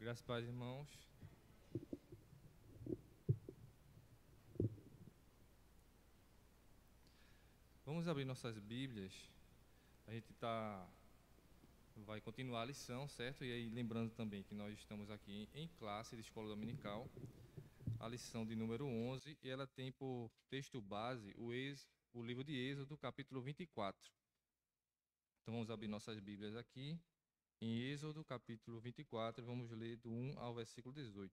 Graças a Deus, irmãos. Vamos abrir nossas Bíblias. A gente vai continuar a lição, certo? E aí, lembrando também que nós estamos aqui em classe de escola dominical, a lição de número 11, e ela tem por texto base o livro de Êxodo, capítulo 24. Então, vamos abrir nossas Bíblias aqui, em Êxodo, capítulo 24, e vamos ler do 1 ao versículo 18.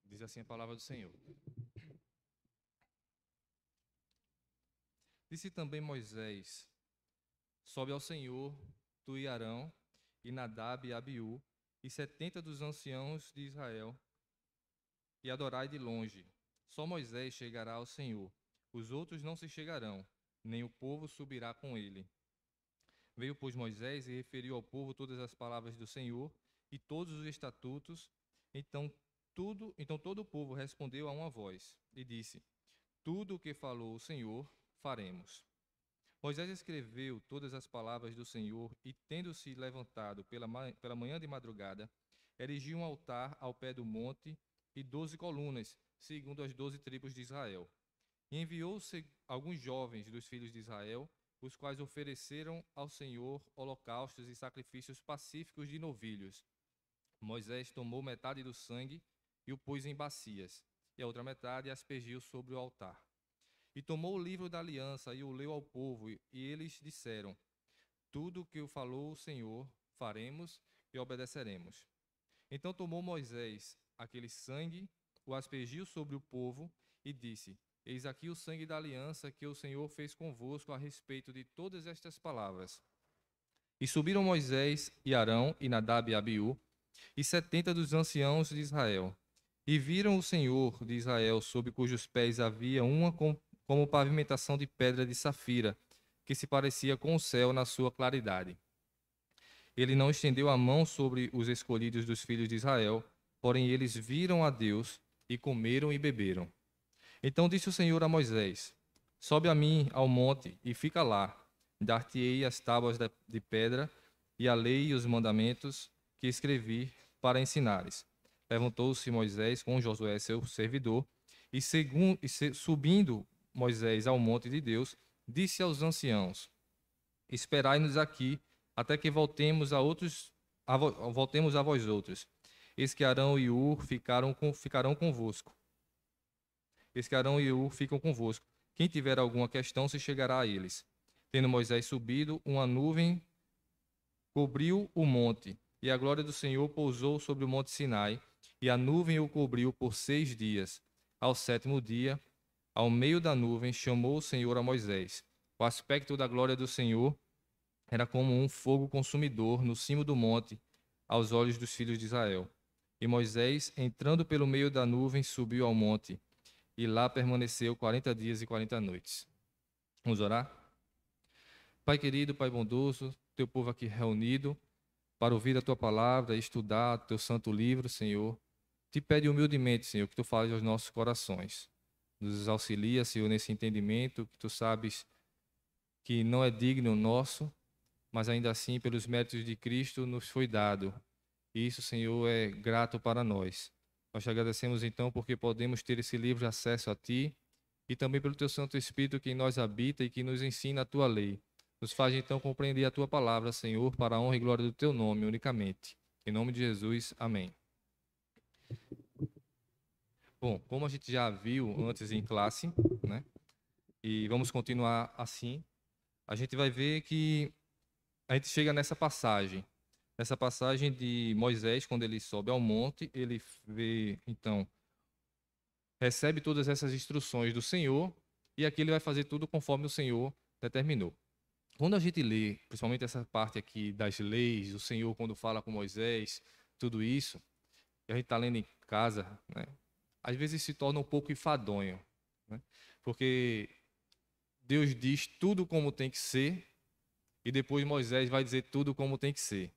Diz assim a palavra do Senhor. Disse também Moisés: Sobe ao Senhor, tu e Arão, e Nadab e Abiú, e 70 dos anciãos de Israel, e adorai de longe. Só Moisés chegará ao Senhor, os outros não se chegarão, nem o povo subirá com ele. Veio, pois, Moisés e referiu ao povo todas as palavras do Senhor e todos os estatutos. Então todo o povo respondeu a uma voz, e disse: Tudo o que falou o Senhor, faremos. Moisés escreveu todas as palavras do Senhor e, tendo-se levantado pela manhã de madrugada, erigiu um altar ao pé do monte e 12 colunas, segundo as 12 tribos de Israel. E enviou-se alguns jovens dos filhos de Israel, os quais ofereceram ao Senhor holocaustos e sacrifícios pacíficos de novilhos. Moisés tomou metade do sangue e o pôs em bacias, e a outra metade aspergiu sobre o altar. E tomou o livro da aliança e o leu ao povo, e eles disseram: Tudo o que falou o Senhor, faremos e obedeceremos. Então tomou Moisés aquele sangue, o aspergiu sobre o povo e disse: Eis aqui o sangue da aliança que o Senhor fez convosco a respeito de todas estas palavras. E subiram Moisés e Arão e Nadab e Abiú, e 70 dos anciãos de Israel, e viram o Senhor de Israel, sob cujos pés havia como pavimentação de pedra de safira, que se parecia com o céu na sua claridade. Ele não estendeu a mão sobre os escolhidos dos filhos de Israel, porém eles viram a Deus e comeram e beberam. Então disse o Senhor a Moisés: Sobe a mim ao monte e fica lá. Dar-te-ei as tábuas de pedra e a lei e os mandamentos que escrevi para ensinares. Levantou-se Moisés com Josué, seu servidor, subindo Moisés ao monte de Deus, disse aos anciãos: Esperai-nos aqui, até que voltemos voltemos a vós outros. Eis que Arão e Ur ficarão convosco. Eis que Arão e Ur ficam convosco. Quem tiver alguma questão se chegará a eles. Tendo Moisés subido, uma nuvem cobriu o monte, e a glória do Senhor pousou sobre o monte Sinai, e a nuvem o cobriu por 6 dias. Ao 7º dia, ao meio da nuvem, chamou o Senhor a Moisés. O aspecto da glória do Senhor era como um fogo consumidor no cimo do monte, aos olhos dos filhos de Israel. E Moisés, entrando pelo meio da nuvem, subiu ao monte, e lá permaneceu 40 dias e 40 noites. Vamos orar? Pai querido, Pai bondoso, teu povo aqui reunido, para ouvir a tua palavra, estudar teu santo livro, Senhor. Te pede humildemente, Senhor, que tu fales aos nossos corações. Nos auxilia, Senhor, nesse entendimento que tu sabes que não é digno nosso, mas ainda assim, pelos méritos de Cristo, nos foi dado. E isso, Senhor, é grato para nós. Nós te agradecemos, então, porque podemos ter esse livre acesso a Ti e também pelo Teu Santo Espírito que em nós habita e que nos ensina a Tua lei. Nos faz, então, compreender a Tua palavra, Senhor, para a honra e glória do Teu nome, unicamente. Em nome de Jesus, amém. Bom, como a gente já viu antes em classe, né? E vamos continuar assim, a gente vai ver que a gente chega nessa passagem de Moisés, quando ele sobe ao monte, ele vê, então, recebe todas essas instruções do Senhor, e aqui ele vai fazer tudo conforme o Senhor determinou. Quando a gente lê, principalmente essa parte aqui das leis, o Senhor quando fala com Moisés, tudo isso, que a gente está lendo em casa, né, às vezes se torna um pouco enfadonho, né, porque Deus diz tudo como tem que ser, e depois Moisés vai dizer tudo como tem que ser.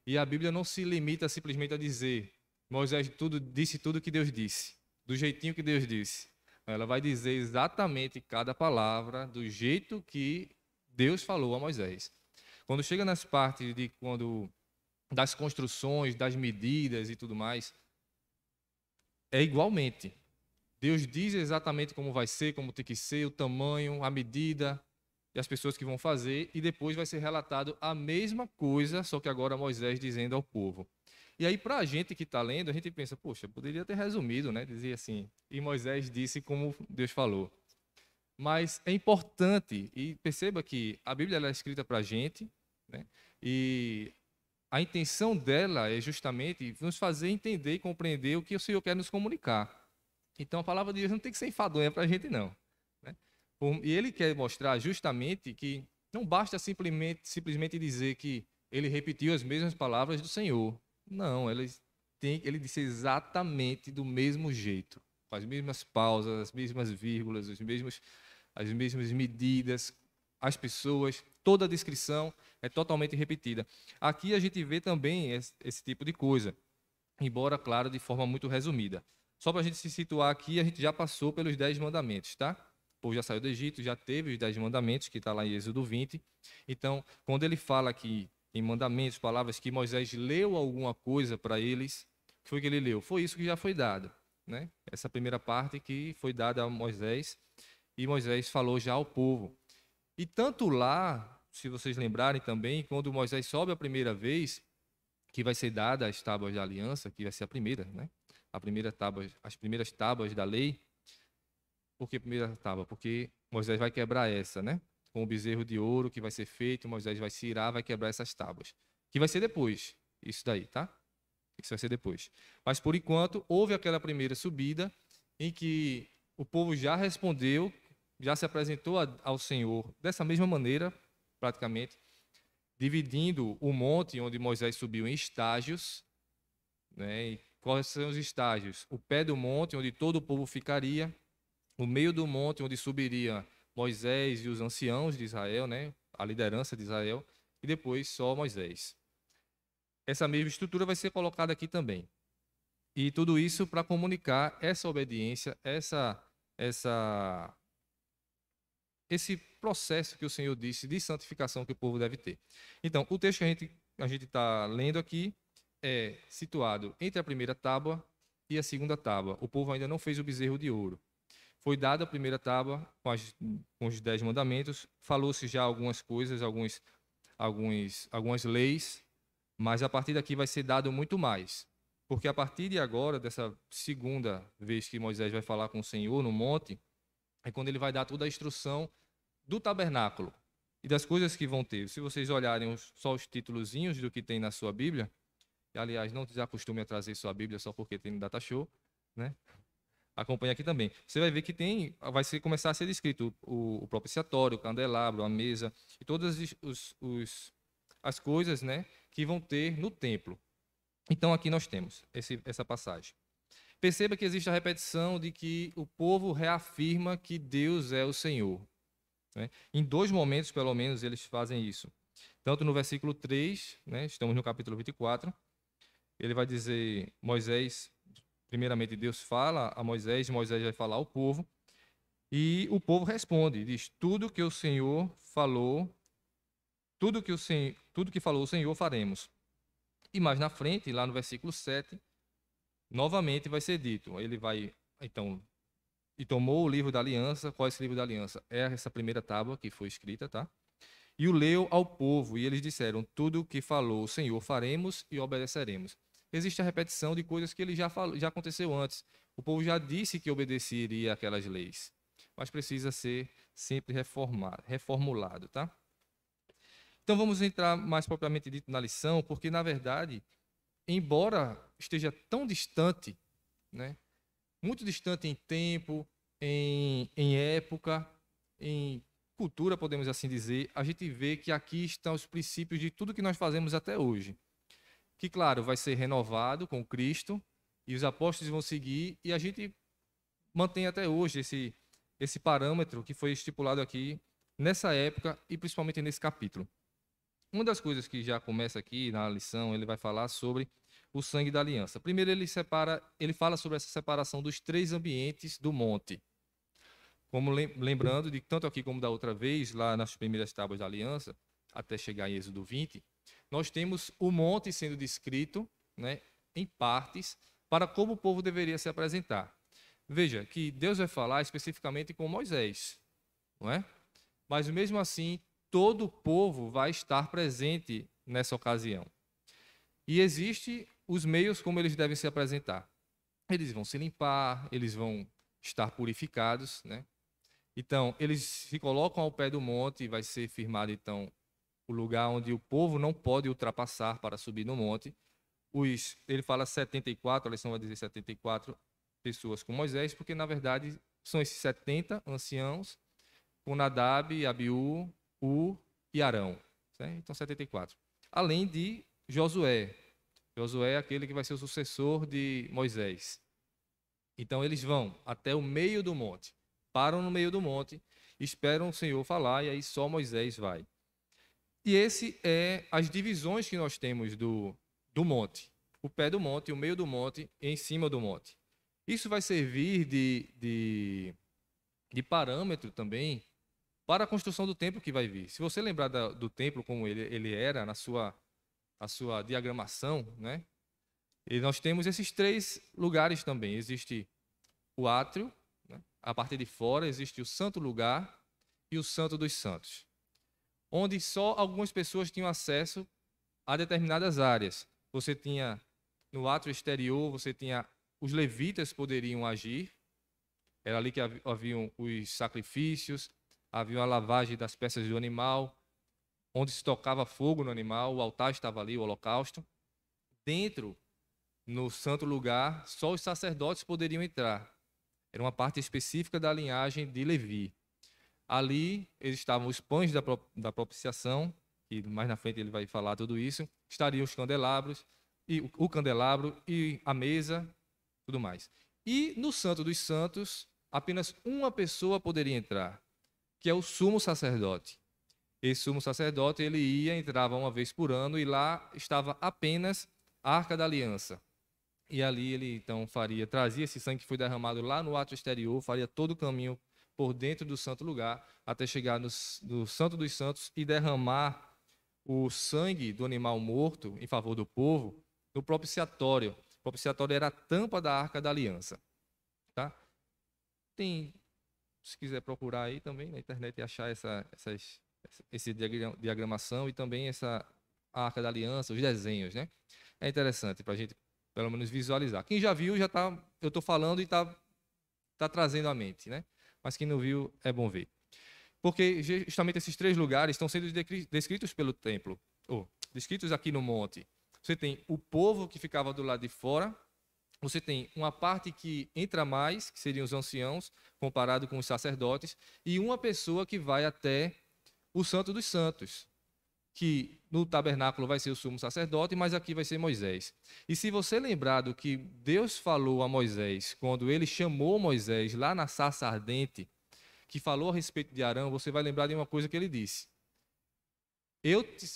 E a Bíblia não se limita simplesmente a dizer Moisés disse tudo que Deus disse, do jeitinho que Deus disse. Ela vai dizer exatamente cada palavra do jeito que Deus falou a Moisés. Quando chega nas partes das construções, das medidas e tudo mais, é igualmente. Deus diz exatamente como vai ser, como tem que ser, o tamanho, a medida e as pessoas que vão fazer, e depois vai ser relatado a mesma coisa, só que agora Moisés dizendo ao povo. E aí, para a gente que está lendo, a gente pensa, poxa, poderia ter resumido, né? Dizia assim, e Moisés disse como Deus falou. Mas é importante, e perceba que a Bíblia ela é escrita para a gente, né? E a intenção dela é justamente nos fazer entender e compreender o que o Senhor quer nos comunicar. Então a palavra de Deus não tem que ser enfadonha para a gente, não, né? E ele quer mostrar justamente que não basta simplesmente dizer que ele repetiu as mesmas palavras do Senhor. Não, ele disse exatamente do mesmo jeito, com as mesmas pausas, as mesmas vírgulas, as mesmas medidas, as pessoas, toda a descrição é totalmente repetida. Aqui a gente vê também esse tipo de coisa, embora, claro, de forma muito resumida. Só para a gente se situar aqui, a gente já passou pelos 10 mandamentos, tá? O povo já saiu do Egito, já teve os 10 mandamentos, que está lá em Êxodo 20. Então, quando ele fala aqui em mandamentos, palavras que Moisés leu alguma coisa para eles, o que foi que ele leu? Foi isso que já foi dado, né? Essa primeira parte que foi dada a Moisés, e Moisés falou já ao povo. E tanto lá, se vocês lembrarem também, quando Moisés sobe a primeira vez, que vai ser dada as tábuas da aliança, que vai ser a primeira, né? As primeiras tábuas da lei. Por que primeira tábua? Porque Moisés vai quebrar essa, né? Com o bezerro de ouro que vai ser feito, Moisés vai se irar, vai quebrar essas tábuas. Que vai ser depois, isso daí, tá? Isso vai ser depois. Mas por enquanto, houve aquela primeira subida em que o povo já respondeu, já se apresentou ao Senhor dessa mesma maneira, praticamente, dividindo o monte onde Moisés subiu em estágios, né? E quais são os estágios? O pé do monte, onde todo o povo ficaria, o meio do monte, onde subiria Moisés e os anciãos de Israel, né? A liderança de Israel, e depois só Moisés. Essa mesma estrutura vai ser colocada aqui também. E tudo isso para comunicar essa obediência, esse processo que o Senhor disse de santificação que o povo deve ter. Então, o texto que a gente está lendo aqui é situado entre a primeira tábua e a segunda tábua. O povo ainda não fez o bezerro de ouro. Foi dada a primeira tábua com os 10 mandamentos, falou-se já algumas coisas, algumas leis, mas a partir daqui vai ser dado muito mais. Porque a partir de agora, dessa segunda vez que Moisés vai falar com o Senhor no monte, é quando ele vai dar toda a instrução do tabernáculo e das coisas que vão ter. Se vocês olharem só os titulozinhos do que tem na sua Bíblia, e, aliás, não se acostume a trazer sua Bíblia só porque tem no Data Show, né? Acompanhe aqui também. Você vai ver que começar a ser descrito o propiciatório, o candelabro, a mesa e todas as coisas, né, que vão ter no templo. Então aqui nós temos essa passagem. Perceba que existe a repetição de que o povo reafirma que Deus é o Senhor, né? Em 2 momentos, pelo menos, eles fazem isso. Tanto no versículo 3, né, estamos no capítulo 24, ele vai dizer, Moisés, primeiramente Deus fala a Moisés, Moisés vai falar ao povo, e o povo responde, diz, tudo que o Senhor falou, tudo que falou o Senhor faremos. E mais na frente, lá no versículo 7, novamente vai ser dito, ele vai, então, e tomou o livro da aliança. Qual é esse livro da aliança? É essa primeira tábua que foi escrita, tá? E o leu ao povo, e eles disseram, tudo o que falou o Senhor faremos e obedeceremos. Existe a repetição de coisas que ele já aconteceu antes. O povo já disse que obedeceria aquelas leis, mas precisa ser sempre reformulado, tá? Então vamos entrar mais propriamente dito na lição, porque na verdade, embora esteja tão distante, né, muito distante em tempo, em época, em cultura, podemos assim dizer, a gente vê que aqui estão os princípios de tudo que nós fazemos até hoje. Que, claro, vai ser renovado com Cristo, e os apóstolos vão seguir, e a gente mantém até hoje esse parâmetro que foi estipulado aqui nessa época e principalmente nesse capítulo. Uma das coisas que já começa aqui na lição, ele vai falar sobre o sangue da aliança. Primeiro ele fala sobre essa separação dos 3 ambientes do monte, Como lembrando de tanto aqui como da outra vez, lá nas primeiras tábuas da aliança, até chegar em Êxodo 20, nós temos o monte sendo descrito, né, em partes, para como o povo deveria se apresentar. Veja que Deus vai falar especificamente com Moisés, não é? Mas mesmo assim, todo o povo vai estar presente nessa ocasião. E existe os meios como eles devem se apresentar. Eles vão se limpar, eles vão estar purificados, né? Então, eles se colocam ao pé do monte, vai ser firmado então o lugar onde o povo não pode ultrapassar para subir no monte. Ele fala 74, a lição vai dizer 74 pessoas com Moisés, porque na verdade são esses 70 anciãos com Nadab, Abiú, e Arão. Certo? Então 74. Além de Josué. Josué é aquele que vai ser o sucessor de Moisés. Então eles vão até o meio do monte, param no meio do monte, esperam o Senhor falar e aí só Moisés vai. E esse é as divisões que nós temos do monte. O pé do monte, o meio do monte e em cima do monte. Isso vai servir de parâmetro também para a construção do templo que vai vir. Se você lembrar do templo como ele era na sua diagramação, né? E nós temos esses 3 lugares também. Existe o átrio, né? A parte de fora existe o santo lugar e o santo dos santos, onde só algumas pessoas tinham acesso a determinadas áreas. Você tinha no átrio exterior, você tinha os levitas poderiam agir. Era ali que haviam os sacrifícios, havia a lavagem das peças do animal, onde se tocava fogo no animal, o altar estava ali, o holocausto. Dentro, no santo lugar, só os sacerdotes poderiam entrar. Era uma parte específica da linhagem de Levi. Ali estavam os pães da propiciação, e mais na frente ele vai falar tudo isso. Estariam os candelabros, e o candelabro e a mesa, tudo mais. E no Santo dos Santos, apenas uma pessoa poderia entrar, que é o sumo sacerdote. Esse sumo sacerdote, ele entrava uma vez por ano, e lá estava apenas a Arca da Aliança. E ali ele então trazia esse sangue que foi derramado lá no átrio exterior, faria todo o caminho por dentro do santo lugar, até chegar no Santo dos Santos e derramar o sangue do animal morto em favor do povo no propiciatório. O propiciatório era a tampa da Arca da Aliança. Tá? Se quiser procurar aí também na internet e achar esse diagramação e também essa Arca da Aliança, os desenhos, né? É interessante para a gente pelo menos visualizar. Quem já viu, eu estou falando e está trazendo à mente, né? Mas quem não viu, é bom ver. Porque justamente esses 3 lugares estão sendo descritos pelo templo, ou descritos aqui no monte. Você tem o povo que ficava do lado de fora, você tem uma parte que entra mais, que seriam os anciãos, comparado com os sacerdotes, e uma pessoa que vai até o Santo dos Santos, que no tabernáculo vai ser o sumo sacerdote, mas aqui vai ser Moisés. E se você lembrar do que Deus falou a Moisés, quando ele chamou Moisés lá na sarça ardente, que falou a respeito de Arão, você vai lembrar de uma coisa que ele disse.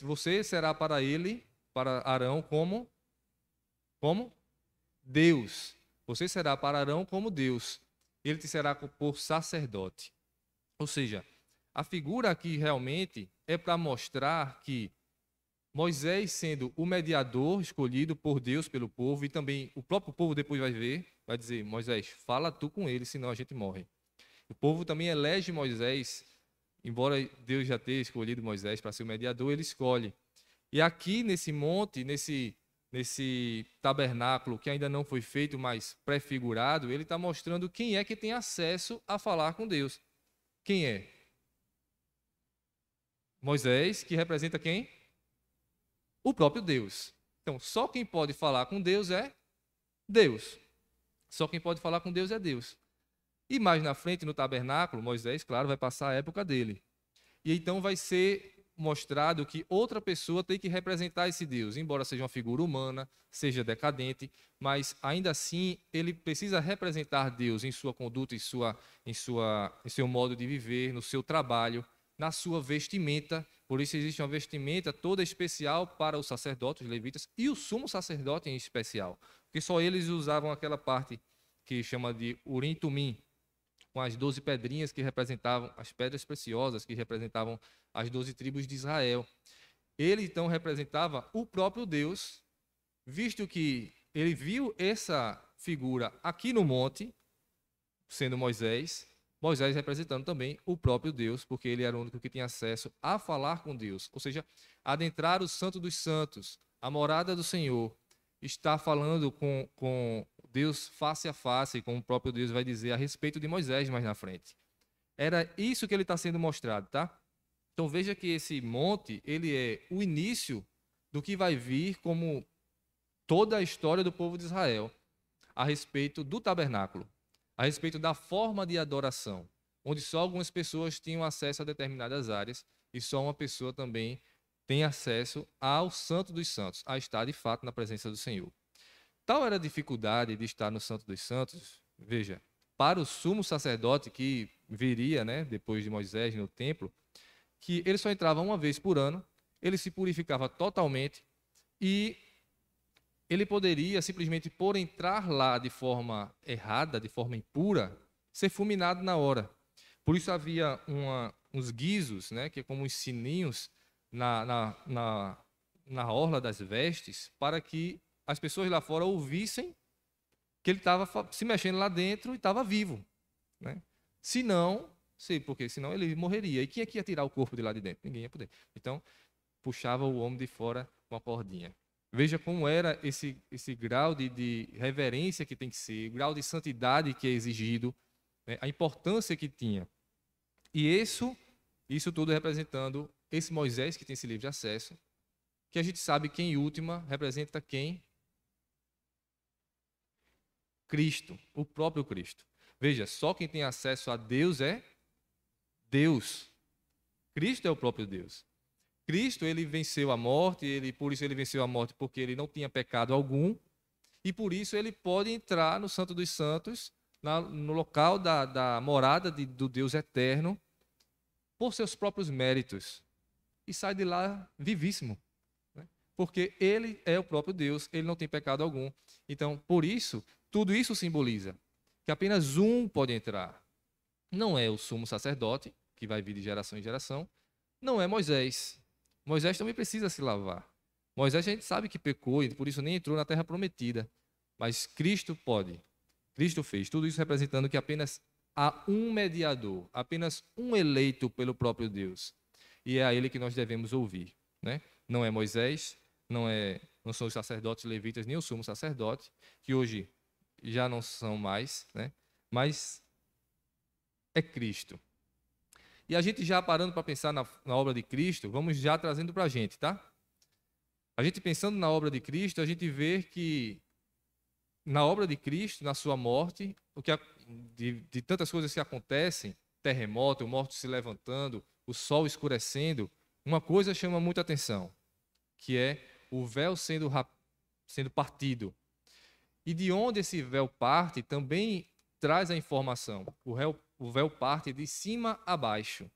Você será para ele, para Arão, como Deus. Você será para Arão como Deus. Ele te será por sacerdote. Ou seja, a figura aqui realmente é para mostrar que Moisés, sendo o mediador escolhido por Deus pelo povo, e também o próprio povo depois vai dizer, Moisés, fala tu com ele, senão a gente morre. O povo também elege Moisés, embora Deus já tenha escolhido Moisés para ser o mediador, ele escolhe. E aqui nesse monte, nesse tabernáculo que ainda não foi feito, mas prefigurado, ele está mostrando quem é que tem acesso a falar com Deus. Quem é? Moisés, que representa quem? O próprio Deus. Então, só quem pode falar com Deus é Deus. Só quem pode falar com Deus é Deus. E mais na frente, no tabernáculo, Moisés, claro, vai passar a época dele. E então vai ser mostrado que outra pessoa tem que representar esse Deus, embora seja uma figura humana, seja decadente, mas ainda assim ele precisa representar Deus em sua conduta, em seu modo de viver, no seu trabalho, na sua vestimenta. Por isso existe uma vestimenta toda especial para os sacerdotes, os levitas, e o sumo sacerdote em especial, porque só eles usavam aquela parte que chama de Urim Tumim, com as 12 pedrinhas que representavam, as pedras preciosas que representavam as 12 tribos de Israel. Ele, então, representava o próprio Deus, visto que ele viu essa figura aqui no monte, sendo Moisés, Moisés representando também o próprio Deus, porque ele era o único que tinha acesso a falar com Deus, ou seja, adentrar o Santo dos Santos, a morada do Senhor, estar falando com Deus face a face, como o próprio Deus vai dizer a respeito de Moisés mais na frente. Era isso que ele está sendo mostrado, tá? Então veja que esse monte, ele é o início do que vai vir como toda a história do povo de Israel a respeito do tabernáculo, a respeito da forma de adoração, onde só algumas pessoas tinham acesso a determinadas áreas e só uma pessoa também tem acesso ao Santo dos Santos, a estar de fato na presença do Senhor. Tal era a dificuldade de estar no Santo dos Santos, veja, para o sumo sacerdote que viria, né, depois de Moisés no templo, que ele só entrava uma vez por ano, ele se purificava totalmente e ele poderia, simplesmente por entrar lá de forma errada, de forma impura, ser fulminado na hora. Por isso havia uns guizos, né, que é como os sininhos na orla das vestes, para que as pessoas lá fora ouvissem que ele estava se mexendo lá dentro e estava vivo, né? Se não, porque senão ele morreria. E quem é que ia tirar o corpo de lá de dentro? Ninguém ia poder. Então, puxava o homem de fora com a cordinha. Veja como era esse grau de reverência que tem que ser, o grau de santidade que é exigido, né? A importância que tinha. E isso tudo representando esse Moisés que tem esse livre acesso, que a gente sabe que, em última, representa quem? Cristo, o próprio Cristo. Veja, só quem tem acesso a Deus é Deus. Cristo é o próprio Deus. Cristo, ele venceu a morte, por isso ele venceu a morte porque ele não tinha pecado algum, e por isso ele pode entrar no Santo dos Santos, no local da morada do Deus eterno, por seus próprios méritos, e sai de lá vivíssimo, né? Porque ele é o próprio Deus, ele não tem pecado algum. Então, por isso, tudo isso simboliza que apenas um pode entrar. Não é o sumo sacerdote, que vai vir de geração em geração, não é Moisés. Moisés também precisa se lavar. Moisés a gente sabe que pecou e por isso nem entrou na terra prometida. Mas Cristo pode. Cristo fez. Tudo isso representando que apenas há um mediador, apenas um eleito pelo próprio Deus. E é a ele que nós devemos ouvir, né? Não é Moisés, não são os sacerdotes levitas, nem o sumo sacerdote, que hoje já não são mais, né? Mas é Cristo. E a gente já parando para pensar na obra de Cristo, vamos já trazendo para a gente, tá? A gente pensando na obra de Cristo, a gente vê que na obra de Cristo, na sua morte, de tantas coisas que acontecem, terremoto, mortos se levantando, o sol escurecendo, uma coisa chama muita atenção, que é o véu sendo partido. E de onde esse véu parte também traz a informação. O véu parte de cima a baixo.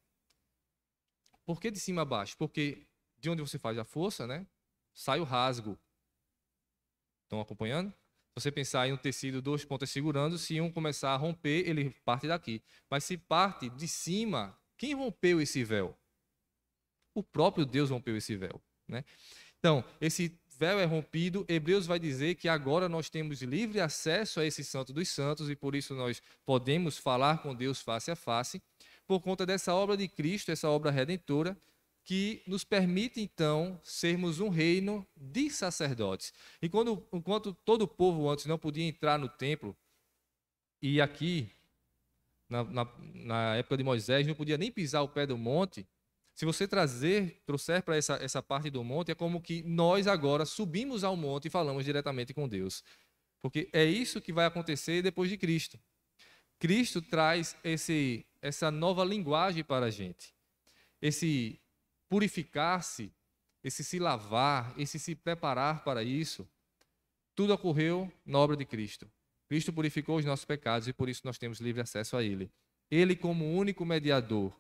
Por que de cima a baixo? Porque de onde você faz a força, né, sai o rasgo. Estão acompanhando? Se você pensar em um tecido, duas pontas segurando, se um começar a romper, ele parte daqui. Mas se parte de cima, quem rompeu esse véu? O próprio Deus rompeu esse véu, né? Então, esse véu é rompido. Hebreus vai dizer que agora nós temos livre acesso a esse Santo dos Santos e por isso nós podemos falar com Deus face a face, por conta dessa obra de Cristo, essa obra redentora, que nos permite, então, sermos um reino de sacerdotes. E enquanto todo o povo antes não podia entrar no templo, e aqui, na época de Moisés, não podia nem pisar o pé do monte, se você trouxer para essa parte do monte, é como que nós agora subimos ao monte e falamos diretamente com Deus. Porque é isso que vai acontecer depois de Cristo. Cristo traz essa nova linguagem para a gente. Esse purificar-se, esse se lavar, esse se preparar para isso, tudo ocorreu na obra de Cristo. Cristo purificou os nossos pecados e por isso nós temos livre acesso a Ele. Ele como único mediador.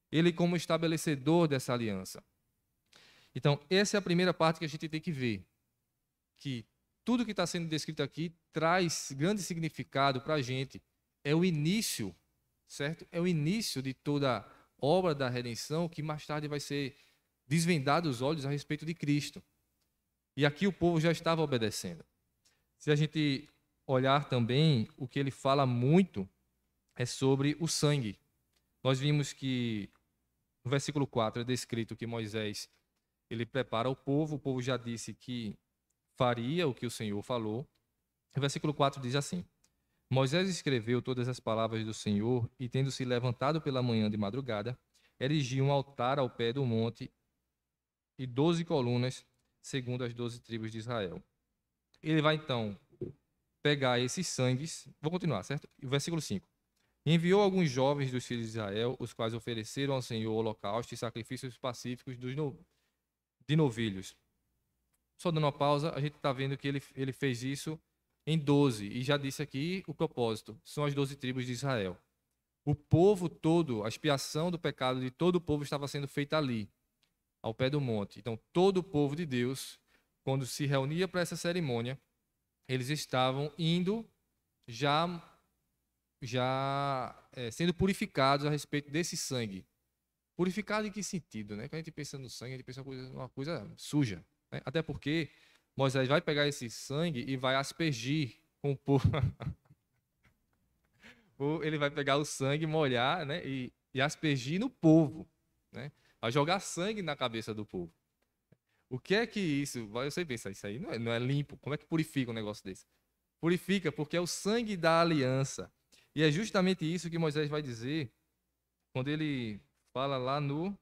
Ele como estabelecedor dessa aliança. Então, essa é a primeira parte que a gente tem que ver. Que tudo que está sendo descrito aqui traz grande significado para a gente. É o início certo? É o início de toda a obra da redenção que mais tarde vai ser desvendado os olhos a respeito de Cristo. E aqui o povo já estava obedecendo. Se a gente olhar também, o que ele fala muito é sobre o sangue. Nós vimos que no versículo 4 é descrito que Moisés ele prepara o povo já disse que faria o que o Senhor falou. O versículo 4 diz assim: Moisés escreveu todas as palavras do Senhor e, tendo se levantado pela manhã de madrugada, erigiu um altar ao pé do monte e 12 colunas, segundo as 12 tribos de Israel. Ele vai então pegar esses sangues. Vou continuar, certo? O versículo 5. Enviou alguns jovens dos filhos de Israel, os quais ofereceram ao Senhor holocausto e sacrifícios pacíficos de novilhos. Só dando uma pausa, a gente está vendo que ele fez isso em 12, e já disse aqui o propósito, são as 12 tribos de Israel. O povo todo, a expiação do pecado de todo o povo estava sendo feita ali, ao pé do monte. Então, todo o povo de Deus, quando se reunia para essa cerimônia, eles estavam indo sendo purificados a respeito desse sangue. Purificado em que sentido, né? Quando a gente pensa no sangue, a gente pensa numa coisa suja, né? Até porque Moisés vai pegar esse sangue e vai aspergir com o povo. Ele vai pegar o sangue, molhar, né? E aspergir no povo, né? Vai jogar sangue na cabeça do povo. O que é que isso? Você pensa, isso aí não é limpo. Como é que purifica um negócio desse? Purifica porque é o sangue da aliança. E é justamente isso que Moisés vai dizer quando ele fala lá no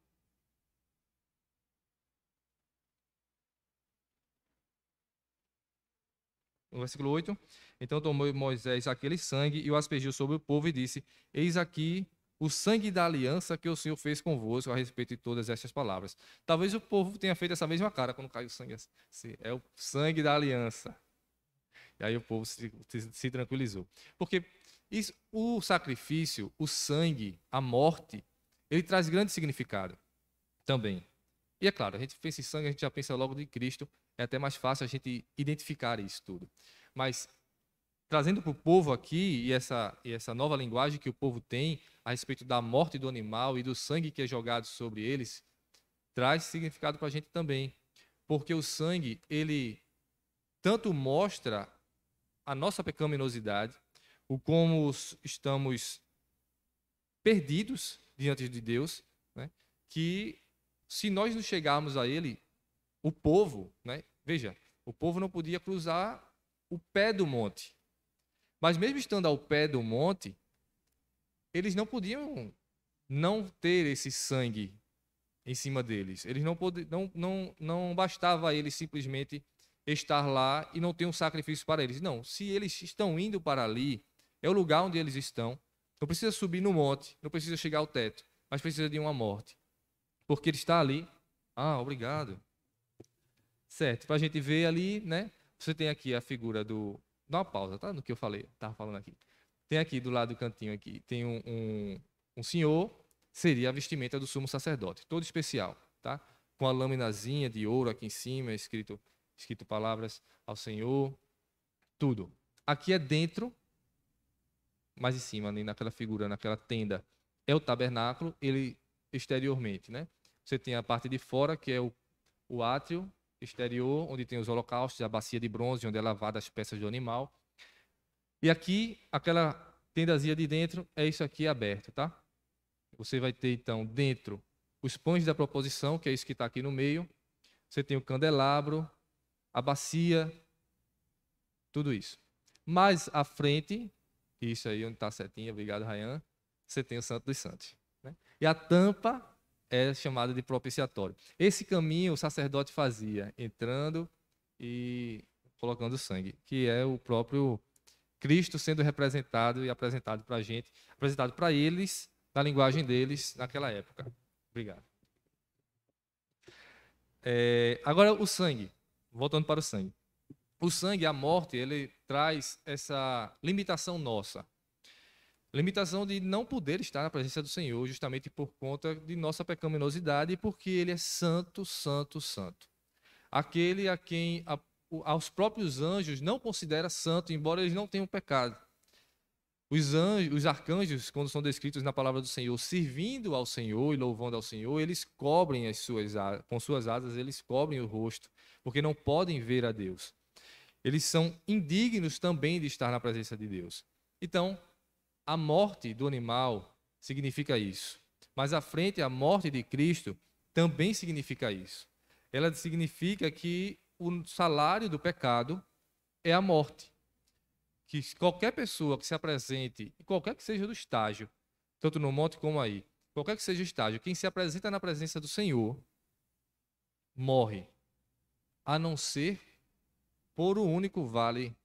versículo 8. Então tomou Moisés aquele sangue e o aspergiu sobre o povo e disse: Eis aqui o sangue da aliança que o Senhor fez convosco a respeito de todas estas palavras. Talvez o povo tenha feito essa mesma cara quando caiu o sangue assim. É o sangue da aliança. E aí o povo se tranquilizou. Porque o sacrifício, o sangue, a morte, ele traz grande significado também. E é claro, a gente pensa em sangue, a gente já pensa logo de Cristo, é até mais fácil a gente identificar isso tudo. Mas, trazendo para o povo aqui, e essa nova linguagem que o povo tem a respeito da morte do animal e do sangue que é jogado sobre eles, traz significado para a gente também. Porque o sangue, ele tanto mostra a nossa pecaminosidade, o como estamos perdidos diante de Deus, né? Que se nós não chegarmos a Ele, o povo, né? Veja, o povo não podia cruzar o pé do monte. Mas mesmo estando ao pé do monte, eles não podiam não ter esse sangue em cima deles. Eles não bastava a eles simplesmente estar lá e não ter um sacrifício para eles. Não, se eles estão indo para ali, é o lugar onde eles estão. Não precisa subir no monte, não precisa chegar ao teto, mas precisa de uma morte. Porque ele está ali. Ah, obrigado. Certo, para a gente ver ali, né? Você tem aqui a figura do. Dá uma pausa, tá? No que eu falei, estava falando aqui. Tem aqui do lado do cantinho aqui, tem um senhor, seria a vestimenta do sumo sacerdote, todo especial, tá? Com a laminazinha de ouro aqui em cima, escrito palavras ao Senhor, tudo. Aqui é dentro, mais em cima, ali naquela figura, naquela tenda, é o tabernáculo, ele exteriormente, né? Você tem a parte de fora, que é o átrio exterior, onde tem os holocaustos, a bacia de bronze, onde é lavada as peças do animal. E aqui, aquela tendazinha de dentro, é isso aqui aberto, tá? Você vai ter, então, dentro os pães da proposição, que é isso que está aqui no meio. Você tem o candelabro, a bacia, tudo isso. Mais à frente, isso aí onde está a setinha, obrigado, Rayan, você tem o Santo dos Santos, né? E a tampa é chamada de propiciatório. Esse caminho o sacerdote fazia, entrando e colocando sangue, que é o próprio Cristo sendo representado e apresentado para a gente, apresentado para eles, na linguagem deles, naquela época. Obrigado. Agora, o sangue. Voltando para o sangue. O sangue, a morte, ele traz essa limitação nossa. Limitação de não poder estar na presença do Senhor, justamente por conta de nossa pecaminosidade e porque Ele é santo, santo, santo. Aquele a quem aos próprios anjos não considera santo, embora eles não tenham pecado. Os arcanjos, quando são descritos na palavra do Senhor, servindo ao Senhor e louvando ao Senhor, eles cobrem com suas asas, eles cobrem o rosto, porque não podem ver a Deus. Eles são indignos também de estar na presença de Deus. Então, a morte do animal significa isso. Mas à frente, a morte de Cristo também significa isso. Ela significa que o salário do pecado é a morte. Que qualquer pessoa que se apresente, qualquer que seja do estágio, tanto no monte como aí, qualquer que seja o estágio, quem se apresenta na presença do Senhor, morre, a não ser por um único vale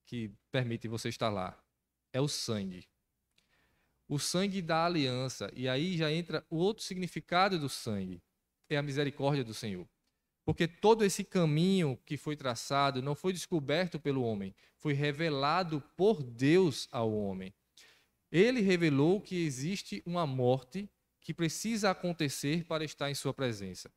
que permite você estar lá. É o sangue. O sangue da aliança. E aí já entra o outro significado do sangue. É a misericórdia do Senhor. Porque todo esse caminho que foi traçado não foi descoberto pelo homem, foi revelado por Deus ao homem. Ele revelou que existe uma morte que precisa acontecer para estar em sua presença.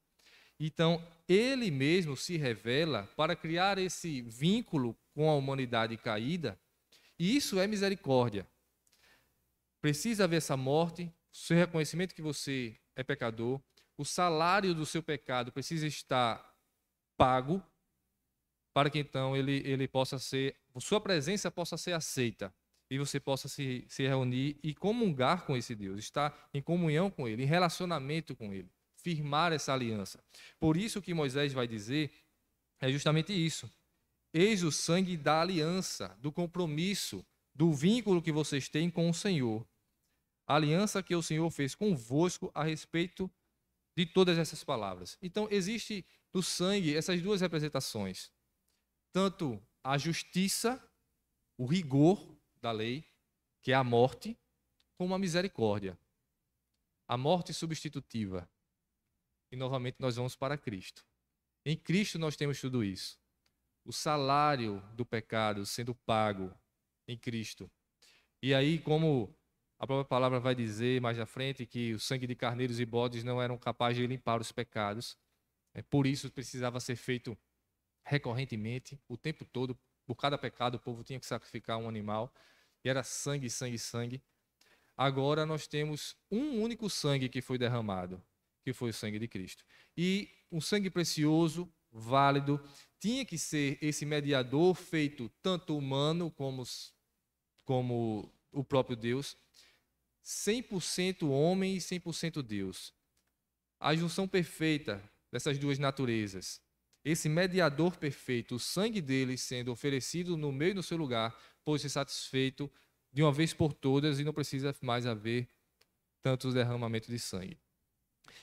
Então, ele mesmo se revela para criar esse vínculo com a humanidade caída, e isso é misericórdia. Precisa haver essa morte, seu reconhecimento que você é pecador, o salário do seu pecado precisa estar pago, para que então ele possa ser, sua presença possa ser aceita, e você possa se reunir e comungar com esse Deus, estar em comunhão com ele, em relacionamento com ele, firmar essa aliança. Por isso que Moisés vai dizer é justamente isso. Eis o sangue da aliança, do compromisso, do vínculo que vocês têm com o Senhor. A aliança que o Senhor fez convosco a respeito de todas essas palavras. Então, existe no sangue essas duas representações. Tanto a justiça, o rigor da lei, que é a morte, como a misericórdia. A morte substitutiva. E novamente nós vamos para Cristo. Em Cristo nós temos tudo isso. O salário do pecado sendo pago em Cristo. E aí, como a própria palavra vai dizer mais à frente, que o sangue de carneiros e bodes não eram capazes de limpar os pecados. Por isso precisava ser feito recorrentemente, o tempo todo. Por cada pecado o povo tinha que sacrificar um animal. E era sangue, sangue, sangue. Agora nós temos um único sangue que foi derramado, que foi o sangue de Cristo. E um sangue precioso, válido, tinha que ser esse mediador feito tanto humano como o próprio Deus, 100% homem e 100% Deus. A junção perfeita dessas duas naturezas. Esse mediador perfeito, o sangue dele sendo oferecido no meio do seu lugar, pode ser satisfeito de uma vez por todas e não precisa mais haver tantos derramamentos de sangue.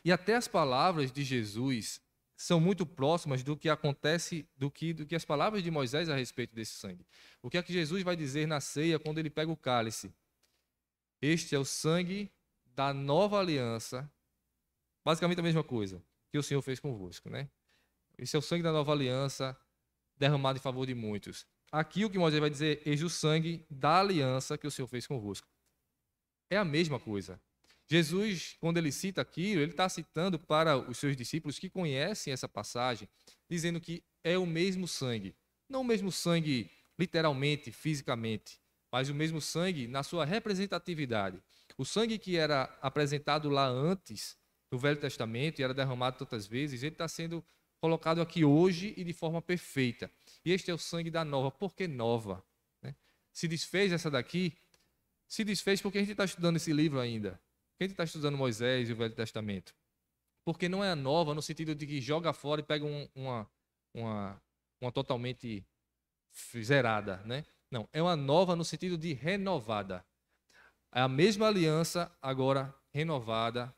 E até as palavras de Jesus são muito próximas do que acontece, do que as palavras de Moisés a respeito desse sangue. O que é que Jesus vai dizer na ceia quando ele pega o cálice? Este é o sangue da nova aliança, basicamente a mesma coisa que o Senhor fez convosco, né? Esse é o sangue da nova aliança derramado em favor de muitos. Aqui o que Moisés vai dizer, eis o sangue da aliança que o Senhor fez convosco. É a mesma coisa. Jesus, quando ele cita aquilo, ele está citando para os seus discípulos que conhecem essa passagem, dizendo que é o mesmo sangue. Não o mesmo sangue literalmente, fisicamente, mas o mesmo sangue na sua representatividade. O sangue que era apresentado lá antes, no Velho Testamento, e era derramado tantas vezes, ele está sendo colocado aqui hoje e de forma perfeita. E este é o sangue da nova. Por que nova? Se desfez essa daqui, se desfez porque a gente está estudando esse livro ainda. A gente está estudando Moisés e o Velho Testamento. Porque não é a nova no sentido de que joga fora e pega uma totalmente zerada, né? Não, é uma nova no sentido de renovada. É a mesma aliança, agora renovada,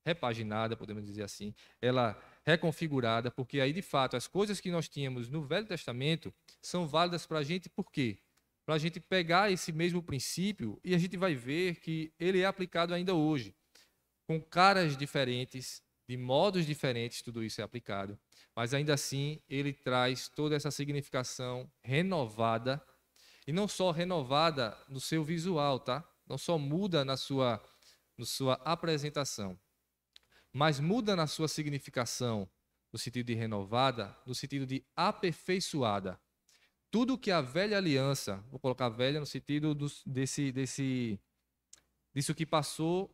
repaginada, podemos dizer assim. Ela reconfigurada, porque aí, de fato, as coisas que nós tínhamos no Velho Testamento são válidas para a gente, por quê? Para a gente pegar esse mesmo princípio e a gente vai ver que ele é aplicado ainda hoje. Com caras diferentes, de modos diferentes, tudo isso é aplicado. Mas ainda assim, ele traz toda essa significação renovada, e não só renovada no seu visual, tá? Não só muda na sua apresentação, mas muda na sua significação, no sentido de renovada, no sentido de aperfeiçoada. tudo que a velha aliança, vou colocar velha no sentido disso que passou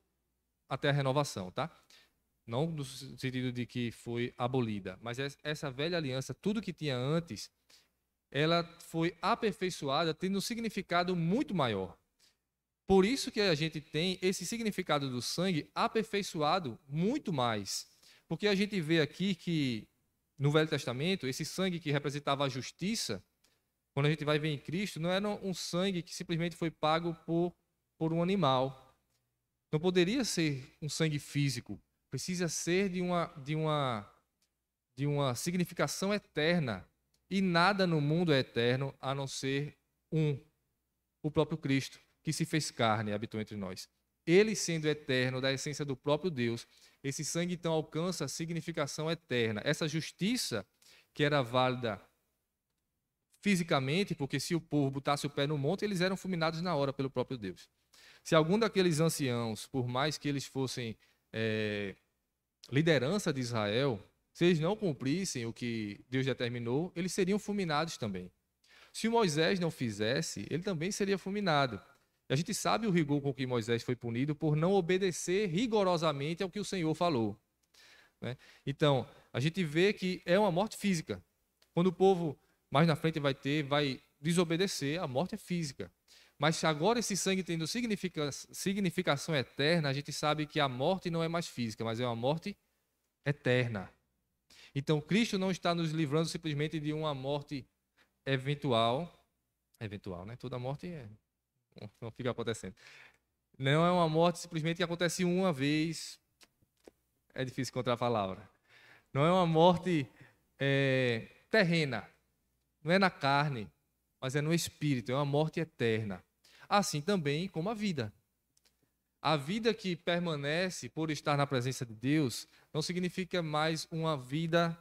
até a renovação, tá? Não no sentido de que foi abolida, mas essa velha aliança, tudo que tinha antes, ela foi aperfeiçoada, tendo um significado muito maior. Por isso que a gente tem esse significado do sangue aperfeiçoado muito mais. Porque a gente vê aqui que, no Velho Testamento, esse sangue que representava a justiça, quando a gente vai ver em Cristo, não era um sangue que simplesmente foi pago por um animal. Não poderia ser um sangue físico. Precisa ser de uma significação eterna. E nada no mundo é eterno a não ser o próprio Cristo, que se fez carne e habitou entre nós. Ele sendo eterno, da essência do próprio Deus, esse sangue então alcança a significação eterna. Essa justiça que era válida fisicamente, porque se o povo botasse o pé no monte, eles eram fulminados na hora pelo próprio Deus. Se algum daqueles anciãos, por mais que eles fossem liderança de Israel, se eles não cumprissem o que Deus determinou, eles seriam fulminados também. Se Moisés não fizesse, ele também seria fulminado. E a gente sabe o rigor com que Moisés foi punido por não obedecer rigorosamente ao que o Senhor falou, né? Então, a gente vê que é uma morte física. Quando o povo mais na frente vai desobedecer, a morte é física. Mas agora esse sangue tendo significação eterna, a gente sabe que a morte não é mais física, mas é uma morte eterna. Então, Cristo não está nos livrando simplesmente de uma morte eventual, né? Toda morte não fica acontecendo. Não é uma morte simplesmente que acontece uma vez. É difícil encontrar a palavra. Não é uma morte terrena. Não é na carne, mas é no espírito. É uma morte eterna. Assim também como a vida. A vida que permanece por estar na presença de Deus não significa mais uma vida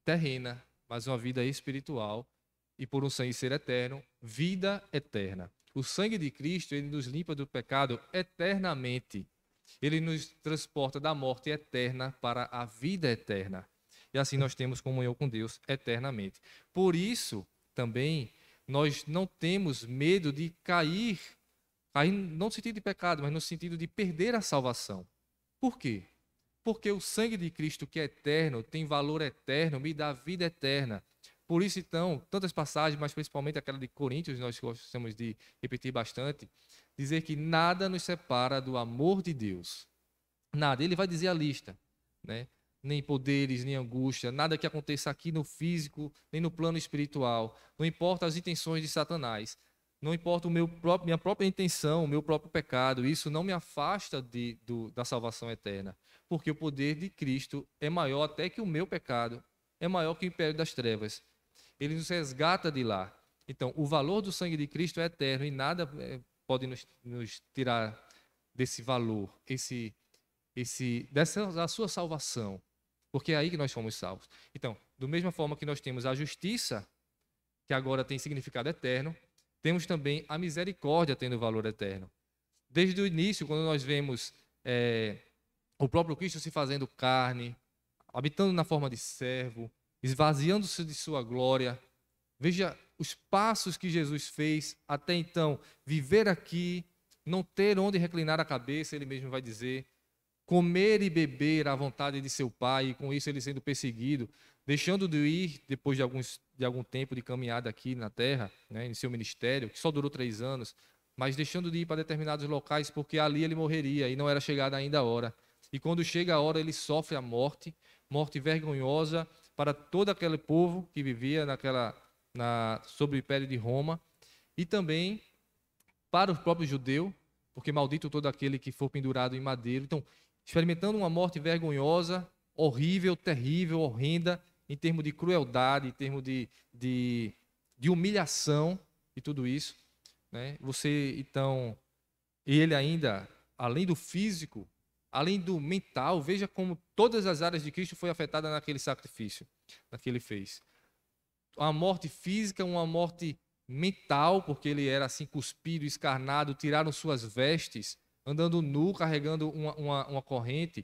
terrena, mas uma vida espiritual. E por um sangue ser eterno, vida eterna. O sangue de Cristo, ele nos limpa do pecado eternamente. Ele nos transporta da morte eterna para a vida eterna. E assim nós temos comunhão com Deus eternamente. Por isso, também, nós não temos medo de cair não no sentido de pecado, mas no sentido de perder a salvação. Por quê? Porque o sangue de Cristo, que é eterno, tem valor eterno, me dá vida eterna. Por isso, então, tantas passagens, mas principalmente aquela de Coríntios, nós gostamos de repetir bastante, dizer que nada nos separa do amor de Deus. Nada. Ele vai dizer a lista, né? Nem poderes, nem angústia, nada que aconteça aqui no físico, nem no plano espiritual. Não importa as intenções de Satanás. Não importa minha própria intenção, o meu próprio pecado. Isso não me afasta da salvação eterna. Porque o poder de Cristo é maior até que o meu pecado. É maior que o império das trevas. Ele nos resgata de lá. Então, o valor do sangue de Cristo é eterno e nada pode nos tirar desse valor, da sua salvação. Porque é aí que nós fomos salvos. Então, da mesma forma que nós temos a justiça, que agora tem significado eterno, temos também a misericórdia tendo valor eterno. Desde o início, quando nós vemos o próprio Cristo se fazendo carne, habitando na forma de servo, esvaziando-se de sua glória. Veja os passos que Jesus fez até então, viver aqui, não ter onde reclinar a cabeça, ele mesmo vai dizer, comer e beber à vontade de seu pai, e com isso ele sendo perseguido, deixando de ir depois de algum tempo de caminhada aqui na terra, né, em seu ministério, que só durou 3 anos, mas deixando de ir para determinados locais, porque ali ele morreria e não era chegada ainda a hora. E quando chega a hora, ele sofre a morte vergonhosa para todo aquele povo que vivia sob o império de Roma, e também para o próprio judeu, porque maldito todo aquele que for pendurado em madeiro. Então, experimentando uma morte vergonhosa, horrível, terrível, horrenda, em termos de crueldade, em termos de humilhação e tudo isso, né? E ele ainda, além do físico, além do mental, veja como todas as áreas de Cristo foi afetada naquele sacrifício, que ele fez. Uma morte física, uma morte mental, porque ele era assim cuspido, escarnado, tiraram suas vestes, andando nu, carregando uma corrente.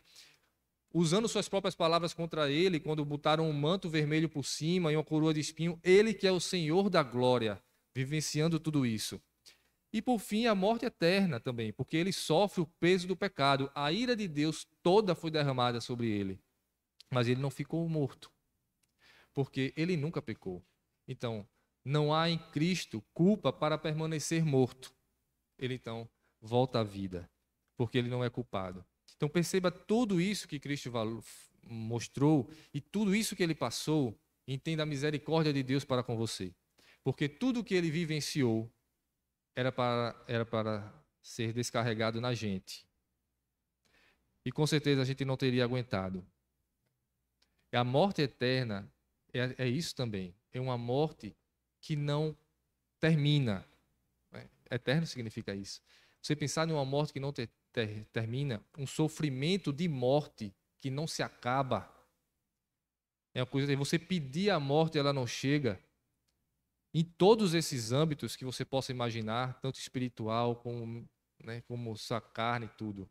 usando suas próprias palavras contra ele, quando botaram um manto vermelho por cima e uma coroa de espinho, ele que é o Senhor da glória, vivenciando tudo isso. E por fim, a morte eterna também, porque ele sofre o peso do pecado. A ira de Deus toda foi derramada sobre ele, mas ele não ficou morto, porque ele nunca pecou. Então, não há em Cristo culpa para permanecer morto. Ele então volta à vida, porque ele não é culpado. Então perceba tudo isso que Cristo mostrou e tudo isso que ele passou, e entenda a misericórdia de Deus para com você. Porque tudo que ele vivenciou era para ser descarregado na gente. E com certeza a gente não teria aguentado. A morte eterna é isso também. É uma morte que não termina. Eterno significa isso. Você pensar em uma morte que não termina, um sofrimento de morte que não se acaba. É uma coisa, você pedir a morte, ela não chega. Em todos esses âmbitos que você possa imaginar, tanto espiritual como, né, como sua carne e tudo.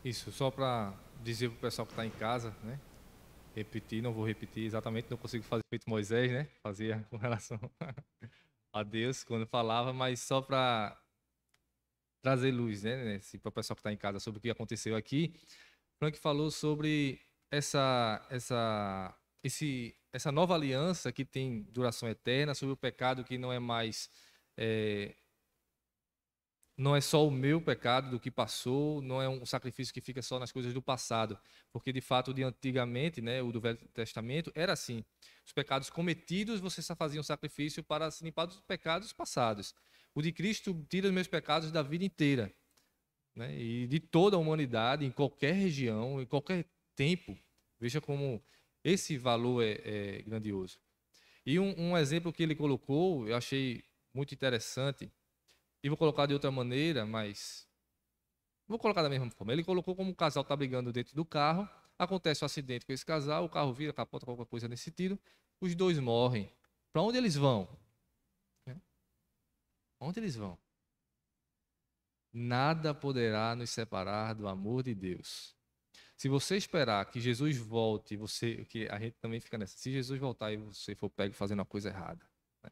Isso, só para dizer para o pessoal que está em casa, né? Repetir, não vou repetir exatamente, não consigo fazer feito Moisés, né? Fazia com relação a Deus quando falava, mas só para trazer luz, né? Assim, para o pessoal que está em casa sobre o que aconteceu aqui. Frank falou sobre essa nova aliança que tem duração eterna, sobre o pecado que não é mais é, não é só o meu pecado do que passou, não é um sacrifício que fica só nas coisas do passado, porque de fato de antigamente, né, o do Velho Testamento era assim. Os pecados cometidos, você só fazia um sacrifício para se limpar dos pecados passados. O de Cristo tira os meus pecados da vida inteira, né, e de toda a humanidade, em qualquer região, em qualquer tempo. Veja como esse valor é grandioso. E um exemplo que ele colocou, eu achei muito interessante, e vou colocar de outra maneira, mas vou colocar da mesma forma. Ele colocou como o casal está brigando dentro do carro, acontece um acidente com esse casal, o carro vira, capota, qualquer coisa nesse sentido, os dois morrem. Para onde eles vão? Onde eles vão? Nada poderá nos separar do amor de Deus. Se você esperar que Jesus volte, que a gente também fica nessa, se Jesus voltar e você for pego fazendo uma coisa errada, né?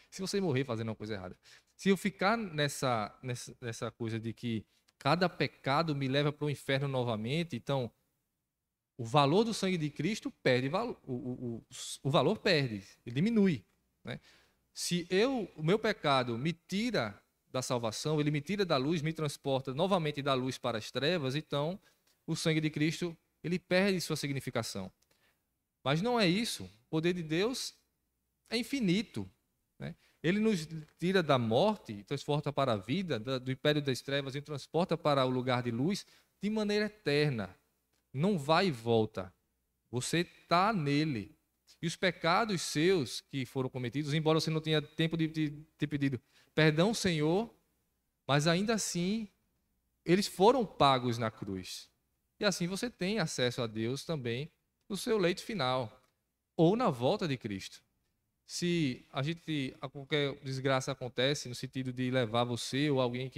Se você morrer fazendo uma coisa errada, se eu ficar nessa coisa de que cada pecado me leva para o inferno novamente, então o valor do sangue de Cristo perde o valor perde, ele diminui, né? Se o meu pecado me tira da salvação, ele me tira da luz, me transporta novamente da luz para as trevas, então o sangue de Cristo ele perde sua significação. Mas não é isso. O poder de Deus é infinito, né? Ele nos tira da morte, transporta para a vida, do império das trevas, e transporta para o lugar de luz de maneira eterna. Não vai e volta. Você está nele. E os pecados seus que foram cometidos, embora você não tenha tempo de ter pedido perdão, Senhor, mas ainda assim, eles foram pagos na cruz. E assim você tem acesso a Deus também no seu leito final, ou na volta de Cristo. Se qualquer desgraça acontece, no sentido de levar você ou alguém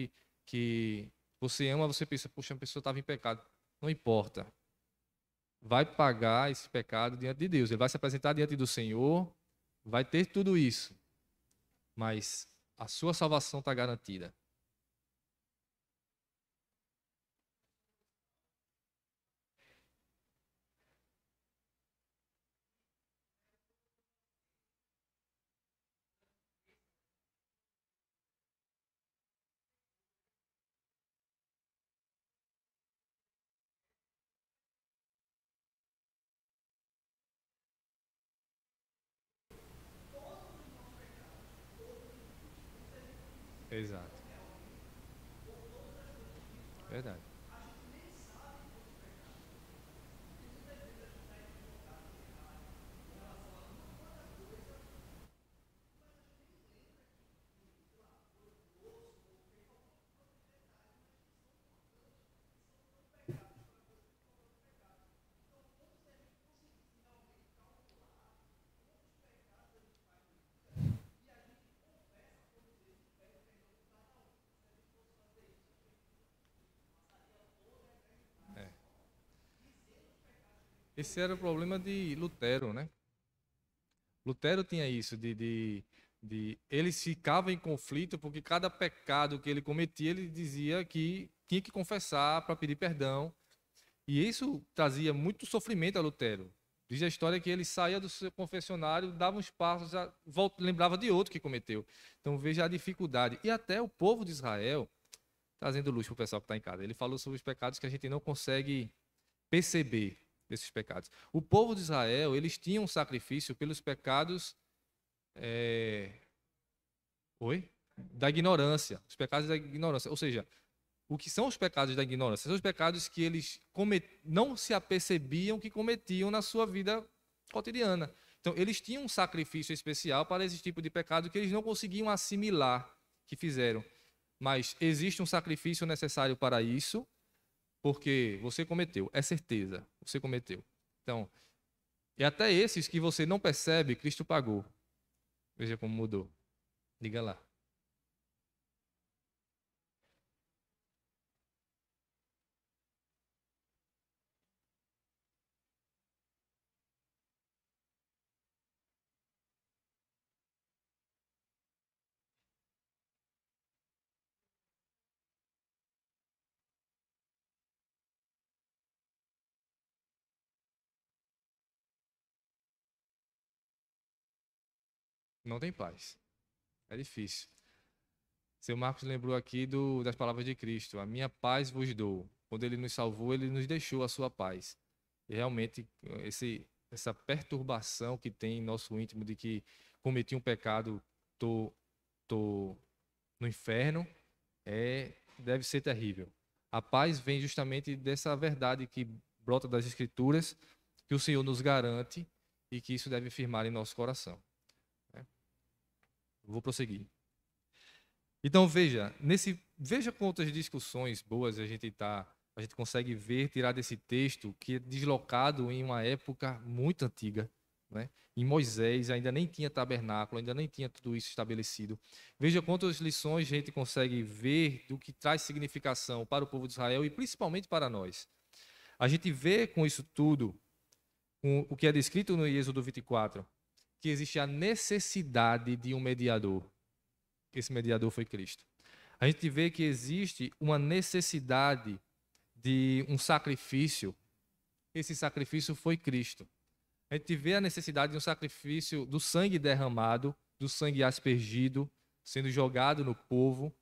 que você ama, você pensa, poxa, a pessoa estava em pecado. Não importa. Vai pagar esse pecado diante de Deus. Ele vai se apresentar diante do Senhor, vai ter tudo isso. Mas a sua salvação está garantida. Exato. Verdade. É. Esse era o problema de Lutero, né? Lutero tinha isso, de ele ficava em conflito porque cada pecado que ele cometia, ele dizia que tinha que confessar para pedir perdão. E isso trazia muito sofrimento a Lutero. Diz a história que ele saía do seu confessionário, dava uns passos, lembrava de outro que cometeu. Então veja a dificuldade. E até o povo de Israel, trazendo luz para o pessoal que está em casa, ele falou sobre os pecados que a gente não consegue perceber desses pecados. O povo de Israel, eles tinham um sacrifício pelos pecados Oi? Da ignorância. Os pecados da ignorância. Ou seja, o que são os pecados da ignorância? São os pecados que eles não se apercebiam que cometiam na sua vida cotidiana. Então, eles tinham um sacrifício especial para esse tipo de pecado que eles não conseguiam assimilar que fizeram. Mas existe um sacrifício necessário para isso, porque você cometeu, é certeza, você cometeu. Então, e até esses que você não percebe, Cristo pagou. Veja como mudou. Diga lá. Não tem paz. É difícil. Seu Marcos lembrou aqui das palavras de Cristo. A minha paz vos dou. Quando ele nos salvou, ele nos deixou a sua paz. E realmente, essa perturbação que tem em nosso íntimo de que cometi um pecado, tô no inferno, deve ser terrível. A paz vem justamente dessa verdade que brota das Escrituras, que o Senhor nos garante e que isso deve firmar em nosso coração, né? Vou prosseguir. Então veja quantas discussões boas a gente consegue ver, tirar desse texto que é deslocado em uma época muito antiga, né? Em Moisés ainda nem tinha tabernáculo, ainda nem tinha tudo isso estabelecido. Veja quantas lições a gente consegue ver do que traz significação para o povo de Israel e principalmente para nós. A gente vê com isso tudo, com o que é descrito no Êxodo 24, que existe a necessidade de um mediador. Esse mediador foi Cristo. A gente vê que existe uma necessidade de um sacrifício. Esse sacrifício foi Cristo. A gente vê a necessidade de um sacrifício do sangue derramado, do sangue aspergido, sendo jogado no povo,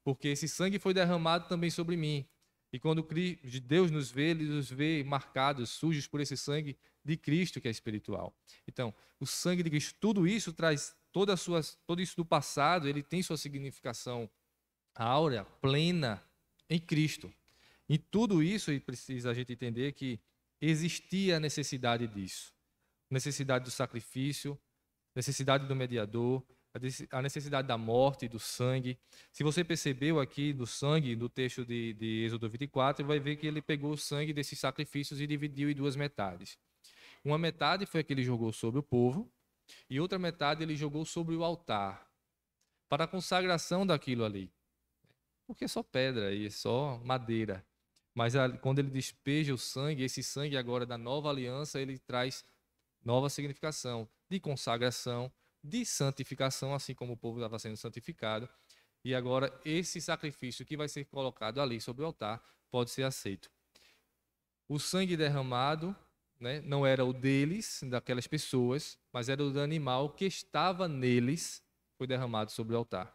porque esse sangue foi derramado também sobre mim. E quando Deus nos vê, Ele nos vê marcados, sujos por esse sangue de Cristo que é espiritual. Então, o sangue de Cristo, tudo isso traz todo isso do passado, ele tem sua significação áurea, plena em Cristo. E tudo isso, e precisa a gente entender que existia a necessidade disso. Necessidade do sacrifício, necessidade do mediador, a necessidade da morte, do sangue. Se você percebeu aqui do sangue, no texto de Êxodo 24, vai ver que ele pegou o sangue desses sacrifícios e dividiu em duas metades. Uma metade foi a que ele jogou sobre o povo, e outra metade ele jogou sobre o altar, para a consagração daquilo ali. Porque é só pedra e é só madeira. Mas quando ele despeja o sangue, esse sangue agora da nova aliança, ele traz nova significação de consagração, de santificação, assim como o povo estava sendo santificado. E agora esse sacrifício que vai ser colocado ali sobre o altar pode ser aceito. O sangue derramado, né, não era o deles, daquelas pessoas, mas era o do animal que estava neles, foi derramado sobre o altar.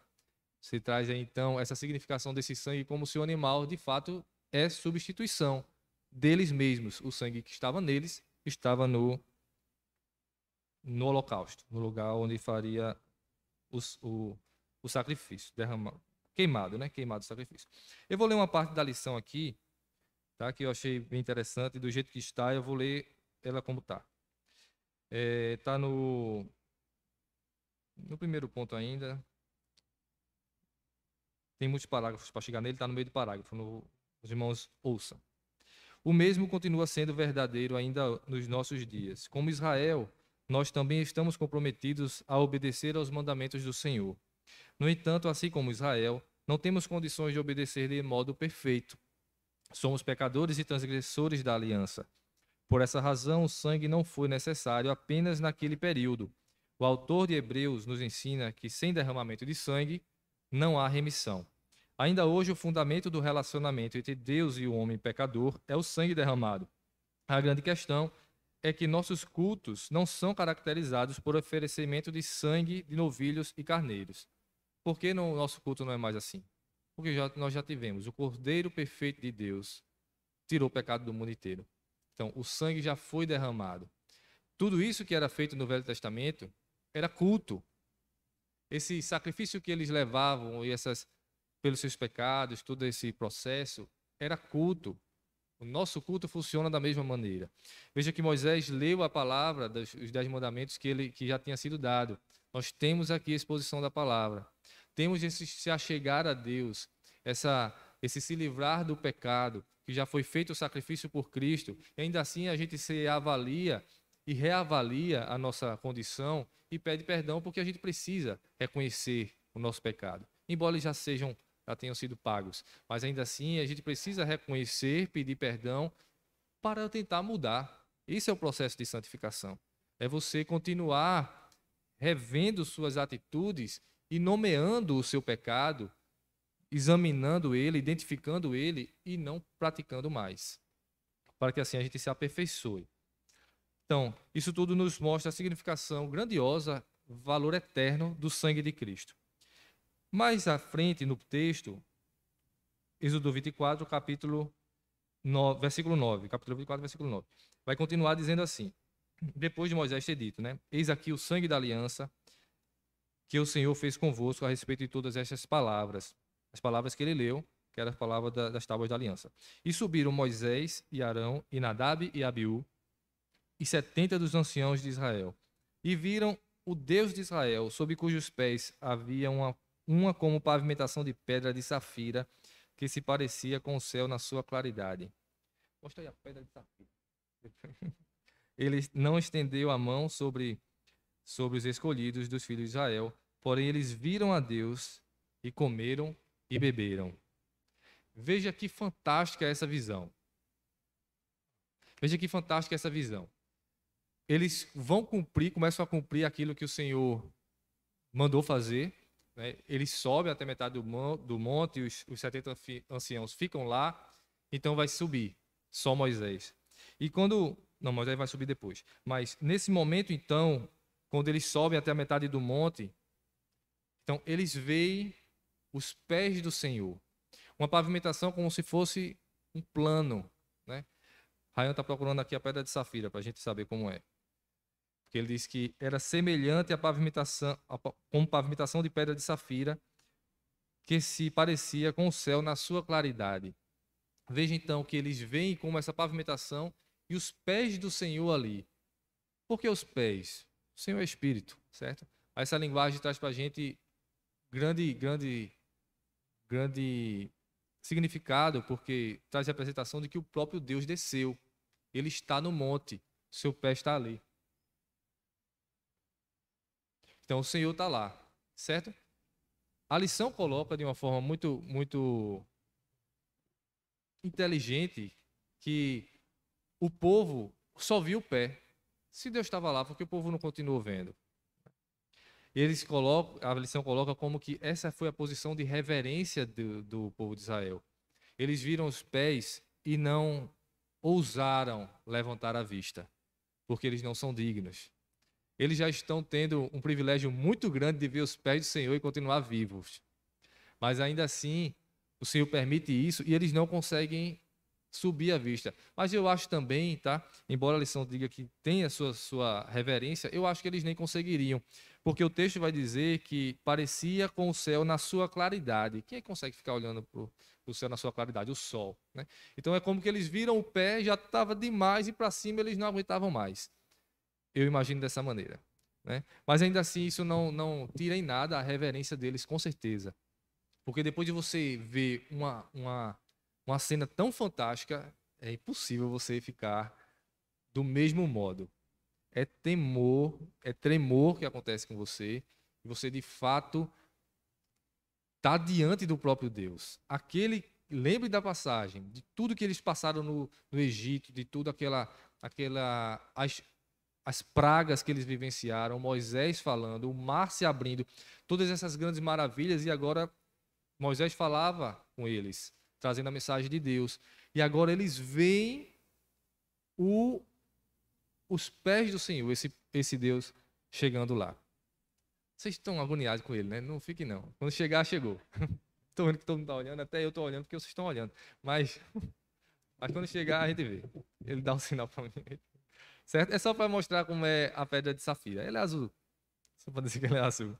Você traz aí, então, essa significação desse sangue como se o animal, de fato, é substituição deles mesmos. O sangue que estava neles estava no holocausto, no lugar onde faria o sacrifício, queimado, né? Queimado o sacrifício. Eu vou ler uma parte da lição aqui, tá? Que eu achei bem interessante, do jeito que está, eu vou ler ela como está. Está no primeiro ponto ainda. Tem muitos parágrafos para chegar nele, está no meio do parágrafo, os irmãos ouçam. O mesmo continua sendo verdadeiro ainda nos nossos dias. Como Israel, nós também estamos comprometidos a obedecer aos mandamentos do Senhor. No entanto, assim como Israel, não temos condições de obedecer de modo perfeito. Somos pecadores e transgressores da aliança. Por essa razão, o sangue não foi necessário apenas naquele período. O autor de Hebreus nos ensina que sem derramamento de sangue não há remissão. Ainda hoje, o fundamento do relacionamento entre Deus e o homem pecador é o sangue derramado. A grande questão é que nossos cultos não são caracterizados por oferecimento de sangue de novilhos e carneiros. Por que o nosso culto não é mais assim? Porque nós já tivemos o Cordeiro perfeito de Deus, tirou o pecado do mundo inteiro. Então, o sangue já foi derramado. Tudo isso que era feito no Velho Testamento era culto. Esse sacrifício que eles levavam e pelos seus pecados, todo esse processo, era culto. O nosso culto funciona da mesma maneira. Veja que Moisés leu a palavra os 10 mandamentos que já tinha sido dado. Nós temos aqui a exposição da palavra. Temos esse se achegar a Deus, esse se livrar do pecado, que já foi feito o sacrifício por Cristo. E ainda assim a gente se avalia e reavalia a nossa condição e pede perdão porque a gente precisa reconhecer o nosso pecado. Embora eles já tenham sido pagos. Mas ainda assim, a gente precisa reconhecer, pedir perdão para tentar mudar. Esse é o processo de santificação. É você continuar revendo suas atitudes e nomeando o seu pecado, examinando ele, identificando ele e não praticando mais. Para que assim a gente se aperfeiçoe. Então, isso tudo nos mostra a significação grandiosa, valor eterno do sangue de Cristo. Mais à frente no texto, Êxodo 24, capítulo 9, versículo 9. Capítulo 24, versículo 9. Vai continuar dizendo assim, depois de Moisés ter dito, né? Eis aqui o sangue da aliança que o Senhor fez convosco a respeito de todas estas palavras. As palavras que ele leu, que eram as palavras das tábuas da aliança. E subiram Moisés e Arão, e Nadab e Abiú, e 70 dos anciãos de Israel. E viram o Deus de Israel, sob cujos pés havia uma como pavimentação de pedra de safira, que se parecia com o céu na sua claridade. Mostra aí a pedra de safira. Ele não estendeu a mão sobre os escolhidos dos filhos de Israel, porém eles viram a Deus e comeram e beberam. Veja que fantástica essa visão. Veja que fantástica essa visão. Eles começam a cumprir aquilo que o Senhor mandou fazer, né? Eles sobem até metade do monte, e os 70 anciãos ficam lá, então vai subir só Moisés. Não, Moisés vai subir depois. Mas nesse momento, então, quando eles sobem até a metade do monte, então eles veem os pés do Senhor. Uma pavimentação como se fosse um plano, né? Ryan está procurando aqui a pedra de safira para a gente saber como é. Porque ele diz que era semelhante à pavimentação, como pavimentação de pedra de safira, que se parecia com o céu na sua claridade. Veja então que eles veem como essa pavimentação e os pés do Senhor ali. Por que os pés? O Senhor é Espírito, certo? Essa linguagem traz para a gente grande significado, porque traz a representação de que o próprio Deus desceu. Ele está no monte, seu pé está ali. Então o Senhor está lá, certo? A lição coloca de uma forma muito inteligente que o povo só viu o pé. Se Deus estava lá, por que o povo não continuou vendo? A lição coloca como que essa foi a posição de reverência do povo de Israel. Eles viram os pés e não ousaram levantar a vista, porque eles não são dignos. Eles já estão tendo um privilégio muito grande de ver os pés do Senhor e continuar vivos. Mas ainda assim, o Senhor permite isso e eles não conseguem subir a vista. Mas eu acho também, tá? Embora a lição diga que tem a sua reverência, eu acho que eles nem conseguiriam. Porque o texto vai dizer que parecia com o céu na sua claridade. Quem é que consegue ficar olhando para o céu na sua claridade? O sol, né? Então é como que eles viram o pé, já estava demais e para cima eles não aguentavam mais. Eu imagino dessa maneira, né? Mas ainda assim isso não tira em nada a reverência deles, com certeza. Porque depois de você ver uma cena tão fantástica, é impossível você ficar do mesmo modo. É temor, é tremor que acontece com você, e você de fato está diante do próprio Deus. Lembre da passagem, de tudo que eles passaram no Egito, de tudo as pragas que eles vivenciaram, Moisés falando, o mar se abrindo, todas essas grandes maravilhas, e agora Moisés falava com eles, trazendo a mensagem de Deus. E agora eles veem os pés do Senhor, esse Deus chegando lá. Vocês estão agoniados com ele, né? Não fiquem não. Quando chegar, chegou. Estou vendo que todo mundo está olhando, até eu estou olhando porque vocês estão olhando. Mas quando chegar, a gente vê. Ele dá um sinal para mim. Certo? É só para mostrar como é a pedra de safira. Ela é azul. Só para dizer que ela é azul.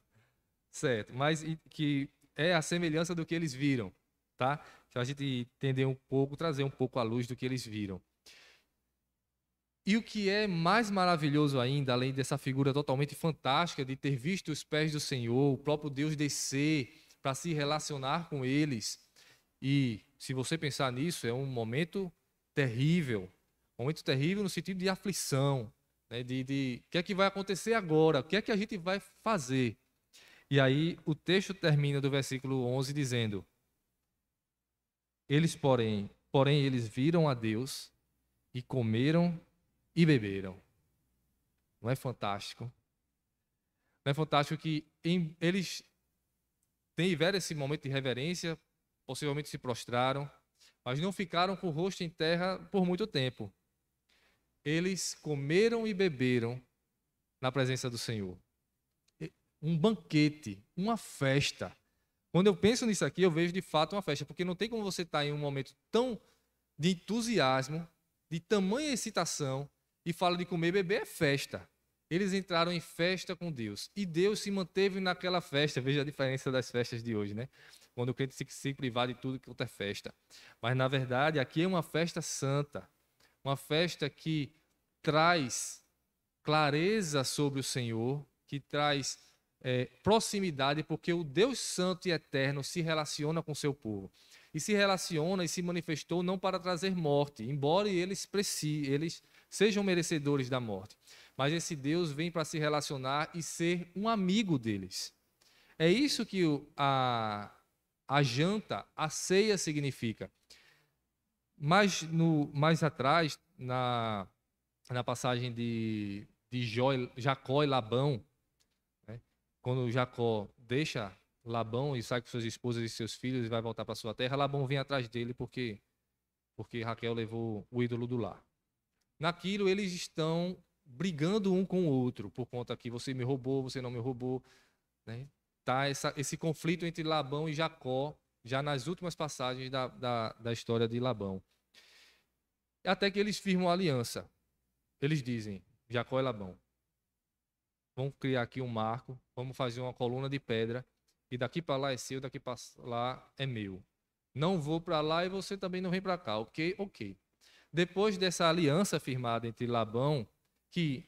Certo. Mas que é a semelhança do que eles viram, tá? Para a gente entender um pouco, trazer um pouco à luz do que eles viram. E o que é mais maravilhoso ainda, além dessa figura totalmente fantástica de ter visto os pés do Senhor, o próprio Deus descer para se relacionar com eles. E se você pensar nisso, é um momento terrível no sentido de aflição, né? De o que é que vai acontecer agora, o que é que a gente vai fazer. E aí o texto termina do versículo 11 dizendo: porém eles viram a Deus e comeram e beberam. Não é fantástico? Não é fantástico que eles tiveram esse momento de reverência, possivelmente se prostraram, mas não ficaram com o rosto em terra por muito tempo. Eles comeram e beberam na presença do Senhor. Um banquete, uma festa. Quando eu penso nisso aqui, eu vejo de fato uma festa, porque não tem como você estar em um momento tão de entusiasmo, de tamanha excitação, e fala de comer e beber, é festa. Eles entraram em festa com Deus, e Deus se manteve naquela festa. Veja a diferença das festas de hoje, né? Quando o crente se privar de tudo que é festa. Mas, na verdade, aqui é uma festa santa, uma festa que traz clareza sobre o Senhor, que traz proximidade, porque o Deus Santo e Eterno se relaciona com o seu povo. E se relaciona e se manifestou não para trazer morte, embora eles sejam merecedores da morte. Mas esse Deus vem para se relacionar e ser um amigo deles. É isso que a janta, a ceia significa. Mais atrás, na passagem de Jacó e Labão, né? Quando Jacó deixa Labão e sai com suas esposas e seus filhos e vai voltar para sua terra, Labão vem atrás dele porque Raquel levou o ídolo do lar. Naquilo eles estão brigando um com o outro por conta que você me roubou, você não me roubou, né? Tá esse conflito entre Labão e Jacó já nas últimas passagens da história de Labão. Até que eles firmam a aliança. Eles dizem, Jacó e Labão, vamos criar aqui um marco, vamos fazer uma coluna de pedra, e daqui para lá é seu, daqui para lá é meu. Não vou para lá e você também não vem para cá, ok? Ok. Depois dessa aliança firmada entre Labão, que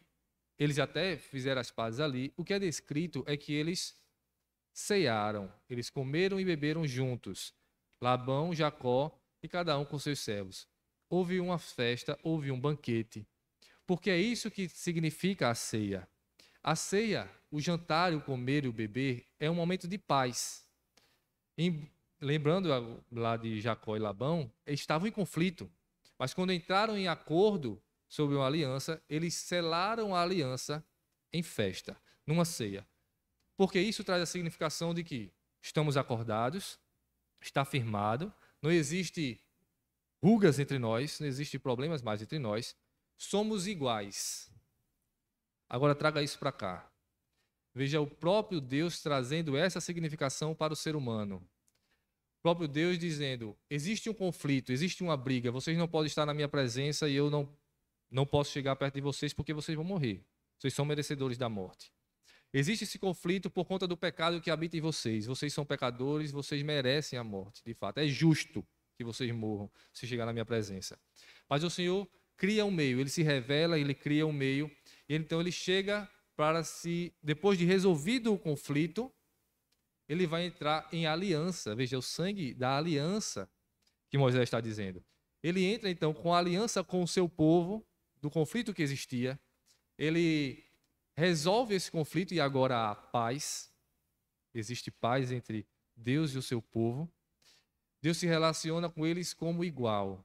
eles até fizeram as pazes ali, o que é descrito é que eles cearam, eles comeram e beberam juntos, Labão, Jacó e cada um com seus servos. Houve uma festa, houve um banquete, porque é isso que significa a ceia. A ceia, o jantar, o comer e o beber, é um momento de paz. Lembrando lá de Jacó e Labão, eles estavam em conflito, mas quando entraram em acordo sobre uma aliança, eles selaram a aliança em festa, numa ceia. Porque isso traz a significação de que estamos acordados, está firmado, não existe rugas entre nós, não existe problemas mais entre nós, somos iguais. Agora traga isso para cá. Veja o próprio Deus trazendo essa significação para o ser humano. O próprio Deus dizendo, existe um conflito, existe uma briga, vocês não podem estar na minha presença e eu não posso chegar perto de vocês porque vocês vão morrer. Vocês são merecedores da morte. Existe esse conflito por conta do pecado que habita em vocês. Vocês são pecadores, vocês merecem a morte, de fato. É justo que vocês morram se chegar na minha presença. Mas o Senhor cria um meio, ele se revela, ele cria um meio, e então ele chega para depois de resolvido o conflito, ele vai entrar em aliança. Veja, o sangue da aliança que Moisés está dizendo. Ele entra então com a aliança com o seu povo, do conflito que existia, ele resolve esse conflito e agora há paz. Existe paz entre Deus e o seu povo. Deus se relaciona com eles como igual,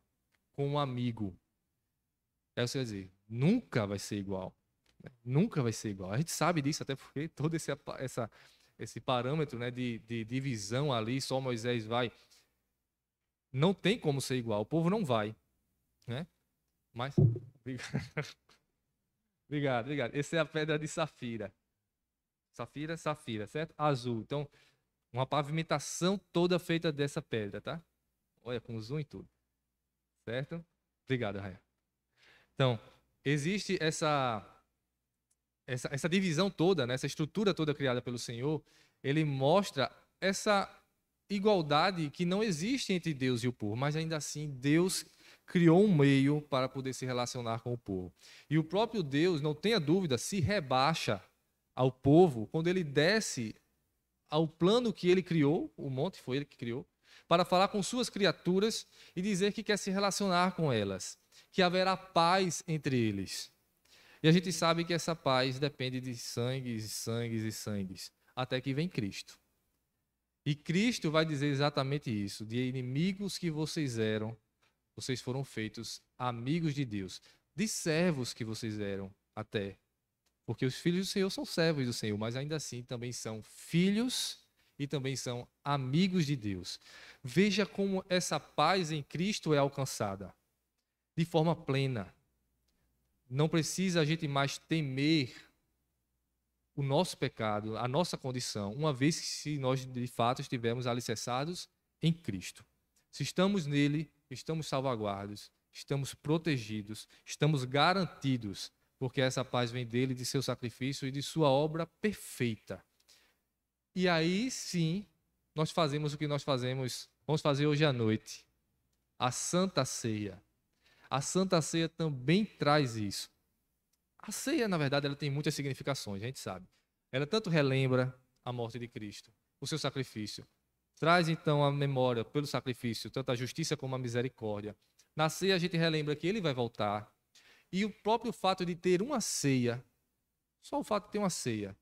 como um amigo. É isso que eu ia dizer, nunca vai ser igual. Nunca vai ser igual. A gente sabe disso, até porque todo esse parâmetro, né, de divisão ali, só Moisés vai. Não tem como ser igual, o povo não vai. Né? Mas. Obrigado, obrigado. Essa é a pedra de safira. Safira, safira, certo? Azul. Então, uma pavimentação toda feita dessa pedra, tá? Olha, com zoom e tudo. Certo? Obrigado, Raia. Então, existe essa divisão toda, né? Essa estrutura toda criada pelo Senhor. Ele mostra essa igualdade que não existe entre Deus e o povo, mas ainda assim Deus criou um meio para poder se relacionar com o povo. E o próprio Deus, não tenha dúvida, se rebaixa ao povo quando ele desce ao plano que ele criou, o monte foi ele que criou, para falar com suas criaturas e dizer que quer se relacionar com elas, que haverá paz entre eles. E a gente sabe que essa paz depende de sangues e sangues e sangues, até que vem Cristo. E Cristo vai dizer exatamente isso, de inimigos que vocês eram, vocês foram feitos amigos de Deus, de servos que vocês eram até. Porque os filhos do Senhor são servos do Senhor, mas ainda assim também são filhos e também são amigos de Deus. Veja como essa paz em Cristo é alcançada de forma plena. Não precisa a gente mais temer o nosso pecado, a nossa condição, uma vez que se nós de fato estivermos alicerçados em Cristo. Se estamos nele, estamos salvaguardados, estamos protegidos, estamos garantidos, porque essa paz vem dele, de seu sacrifício e de sua obra perfeita. E aí sim, nós fazemos o que nós vamos fazer hoje à noite, a Santa Ceia. A Santa Ceia também traz isso. A ceia, na verdade, ela tem muitas significações, a gente sabe. Ela tanto relembra a morte de Cristo, o seu sacrifício. Traz, então, a memória pelo sacrifício, tanto a justiça como a misericórdia. Na ceia, a gente relembra que ele vai voltar. E o próprio fato de ter uma ceia, só o fato de ter uma ceia,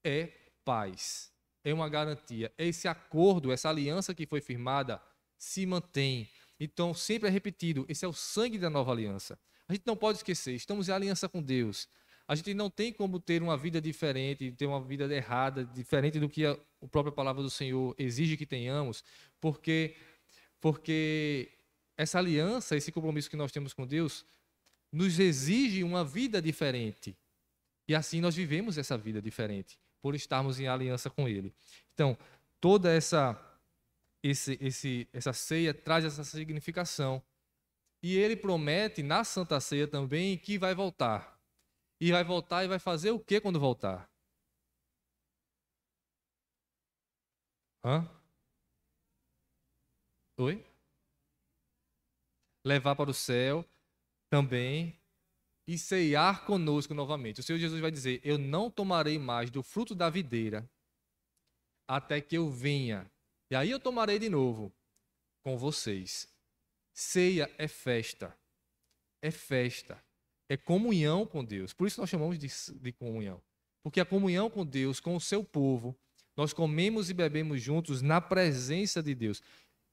é paz. É uma garantia. É esse acordo, essa aliança que foi firmada, se mantém. Então, sempre é repetido, esse é o sangue da nova aliança. A gente não pode esquecer, estamos em aliança com Deus. A gente não tem como ter uma vida diferente, ter uma vida errada, diferente do que a própria palavra do Senhor exige que tenhamos, porque essa aliança, esse compromisso que nós temos com Deus, nos exige uma vida diferente. E assim nós vivemos essa vida diferente, por estarmos em aliança com Ele. Então, toda essa ceia traz essa significação E ele promete na Santa Ceia também que vai voltar. E vai voltar e vai fazer o que quando voltar? Hã? Oi? Levar para o céu também e ceiar conosco novamente. O Senhor Jesus vai dizer: Eu não tomarei mais do fruto da videira até que eu venha. E aí eu tomarei de novo com vocês. Ceia é festa, é comunhão com Deus. Por isso nós chamamos de comunhão. Porque a comunhão com Deus, com o seu povo, nós comemos e bebemos juntos na presença de Deus.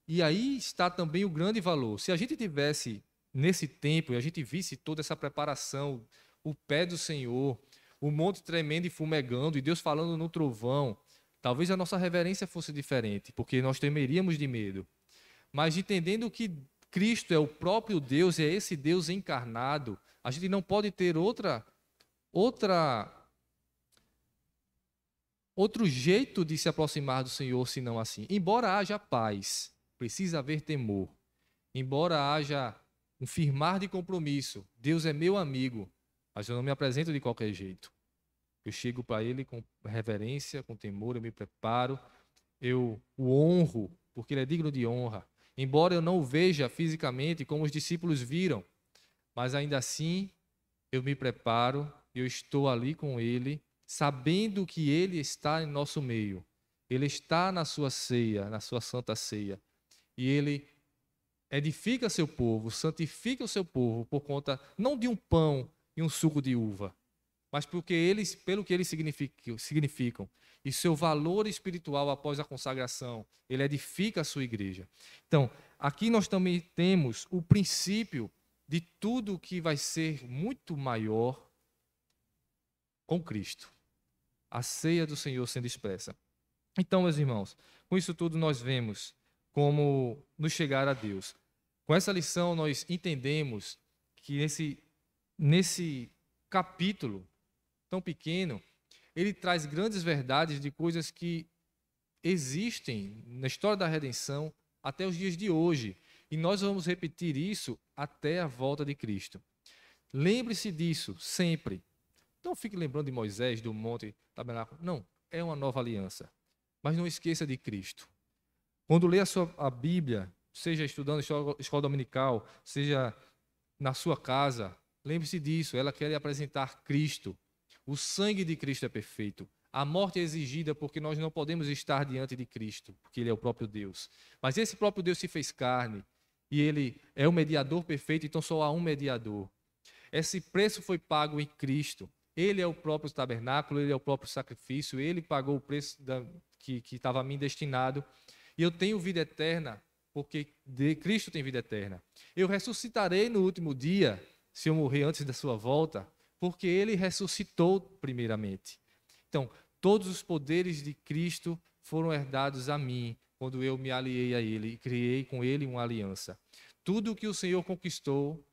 E aí está também o grande valor. Se a gente tivesse nesse tempo e a gente visse toda essa preparação, o pé do Senhor, o monte tremendo e fumegando, e Deus falando no trovão, talvez a nossa reverência fosse diferente, porque nós temeríamos de medo. Mas entendendo que Cristo é o próprio Deus, e é esse Deus encarnado, a gente não pode ter outra outro jeito de se aproximar do Senhor senão assim. Embora haja paz, precisa haver temor. Embora haja um firmar de compromisso, Deus é meu amigo, mas eu não me apresento de qualquer jeito. Eu chego para Ele com reverência, com temor, eu me preparo, eu o honro, porque Ele é digno de honra. Embora eu não o veja fisicamente como os discípulos viram, mas ainda assim eu me preparo, eu estou ali com Ele, sabendo que Ele está em nosso meio. Ele está na sua ceia, na sua santa ceia. E Ele edifica seu povo, santifica o seu povo por conta não de um pão e um suco de uva, mas porque eles, pelo que eles significam e seu valor espiritual após a consagração, ele edifica a sua igreja. Então, aqui nós também temos o princípio de tudo que vai ser muito maior com Cristo. A ceia do Senhor sendo expressa. Então, meus irmãos, com isso tudo nós vemos como nos chegar a Deus. Com essa lição nós entendemos que nesse capítulo tão pequeno, ele traz grandes verdades de coisas que existem na história da redenção até os dias de hoje. E nós vamos repetir isso até a volta de Cristo. Lembre-se disso sempre. Não fique lembrando de Moisés, do Monte Tabernáculo. Não, é uma nova aliança. Mas não esqueça de Cristo. Quando lê a Bíblia, seja estudando escola dominical, seja na sua casa, lembre-se disso. Ela quer lhe apresentar Cristo. O sangue de Cristo é perfeito. A morte é exigida porque nós não podemos estar diante de Cristo, porque Ele é o próprio Deus. Mas esse próprio Deus se fez carne e Ele é o mediador perfeito, então só há um mediador. Esse preço foi pago em Cristo. Ele é o próprio tabernáculo, Ele é o próprio sacrifício, Ele pagou o preço que estava a mim destinado. E eu tenho vida eterna, porque de Cristo tem vida eterna. Eu ressuscitarei no último dia, se eu morrer antes da sua volta, porque Ele ressuscitou primeiramente. Então, todos os poderes de Cristo foram herdados a mim, quando eu me aliei a Ele e criei com Ele uma aliança. Tudo o que o Senhor conquistou,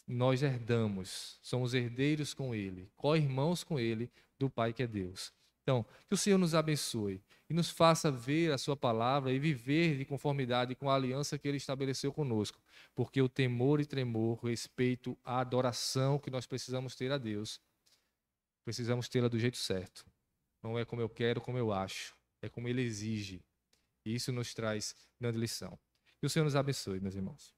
nós herdamos, somos herdeiros com Ele, co-irmãos com Ele, do Pai que é Deus. Então, que o Senhor nos abençoe e nos faça ver a sua palavra e viver de conformidade com a aliança que Ele estabeleceu conosco, porque o temor e tremor, o respeito, a adoração que nós precisamos ter a Deus, precisamos tê-la do jeito certo. Não é como eu quero, como eu acho, é como Ele exige. E isso nos traz grande lição. Que o Senhor nos abençoe, meus irmãos.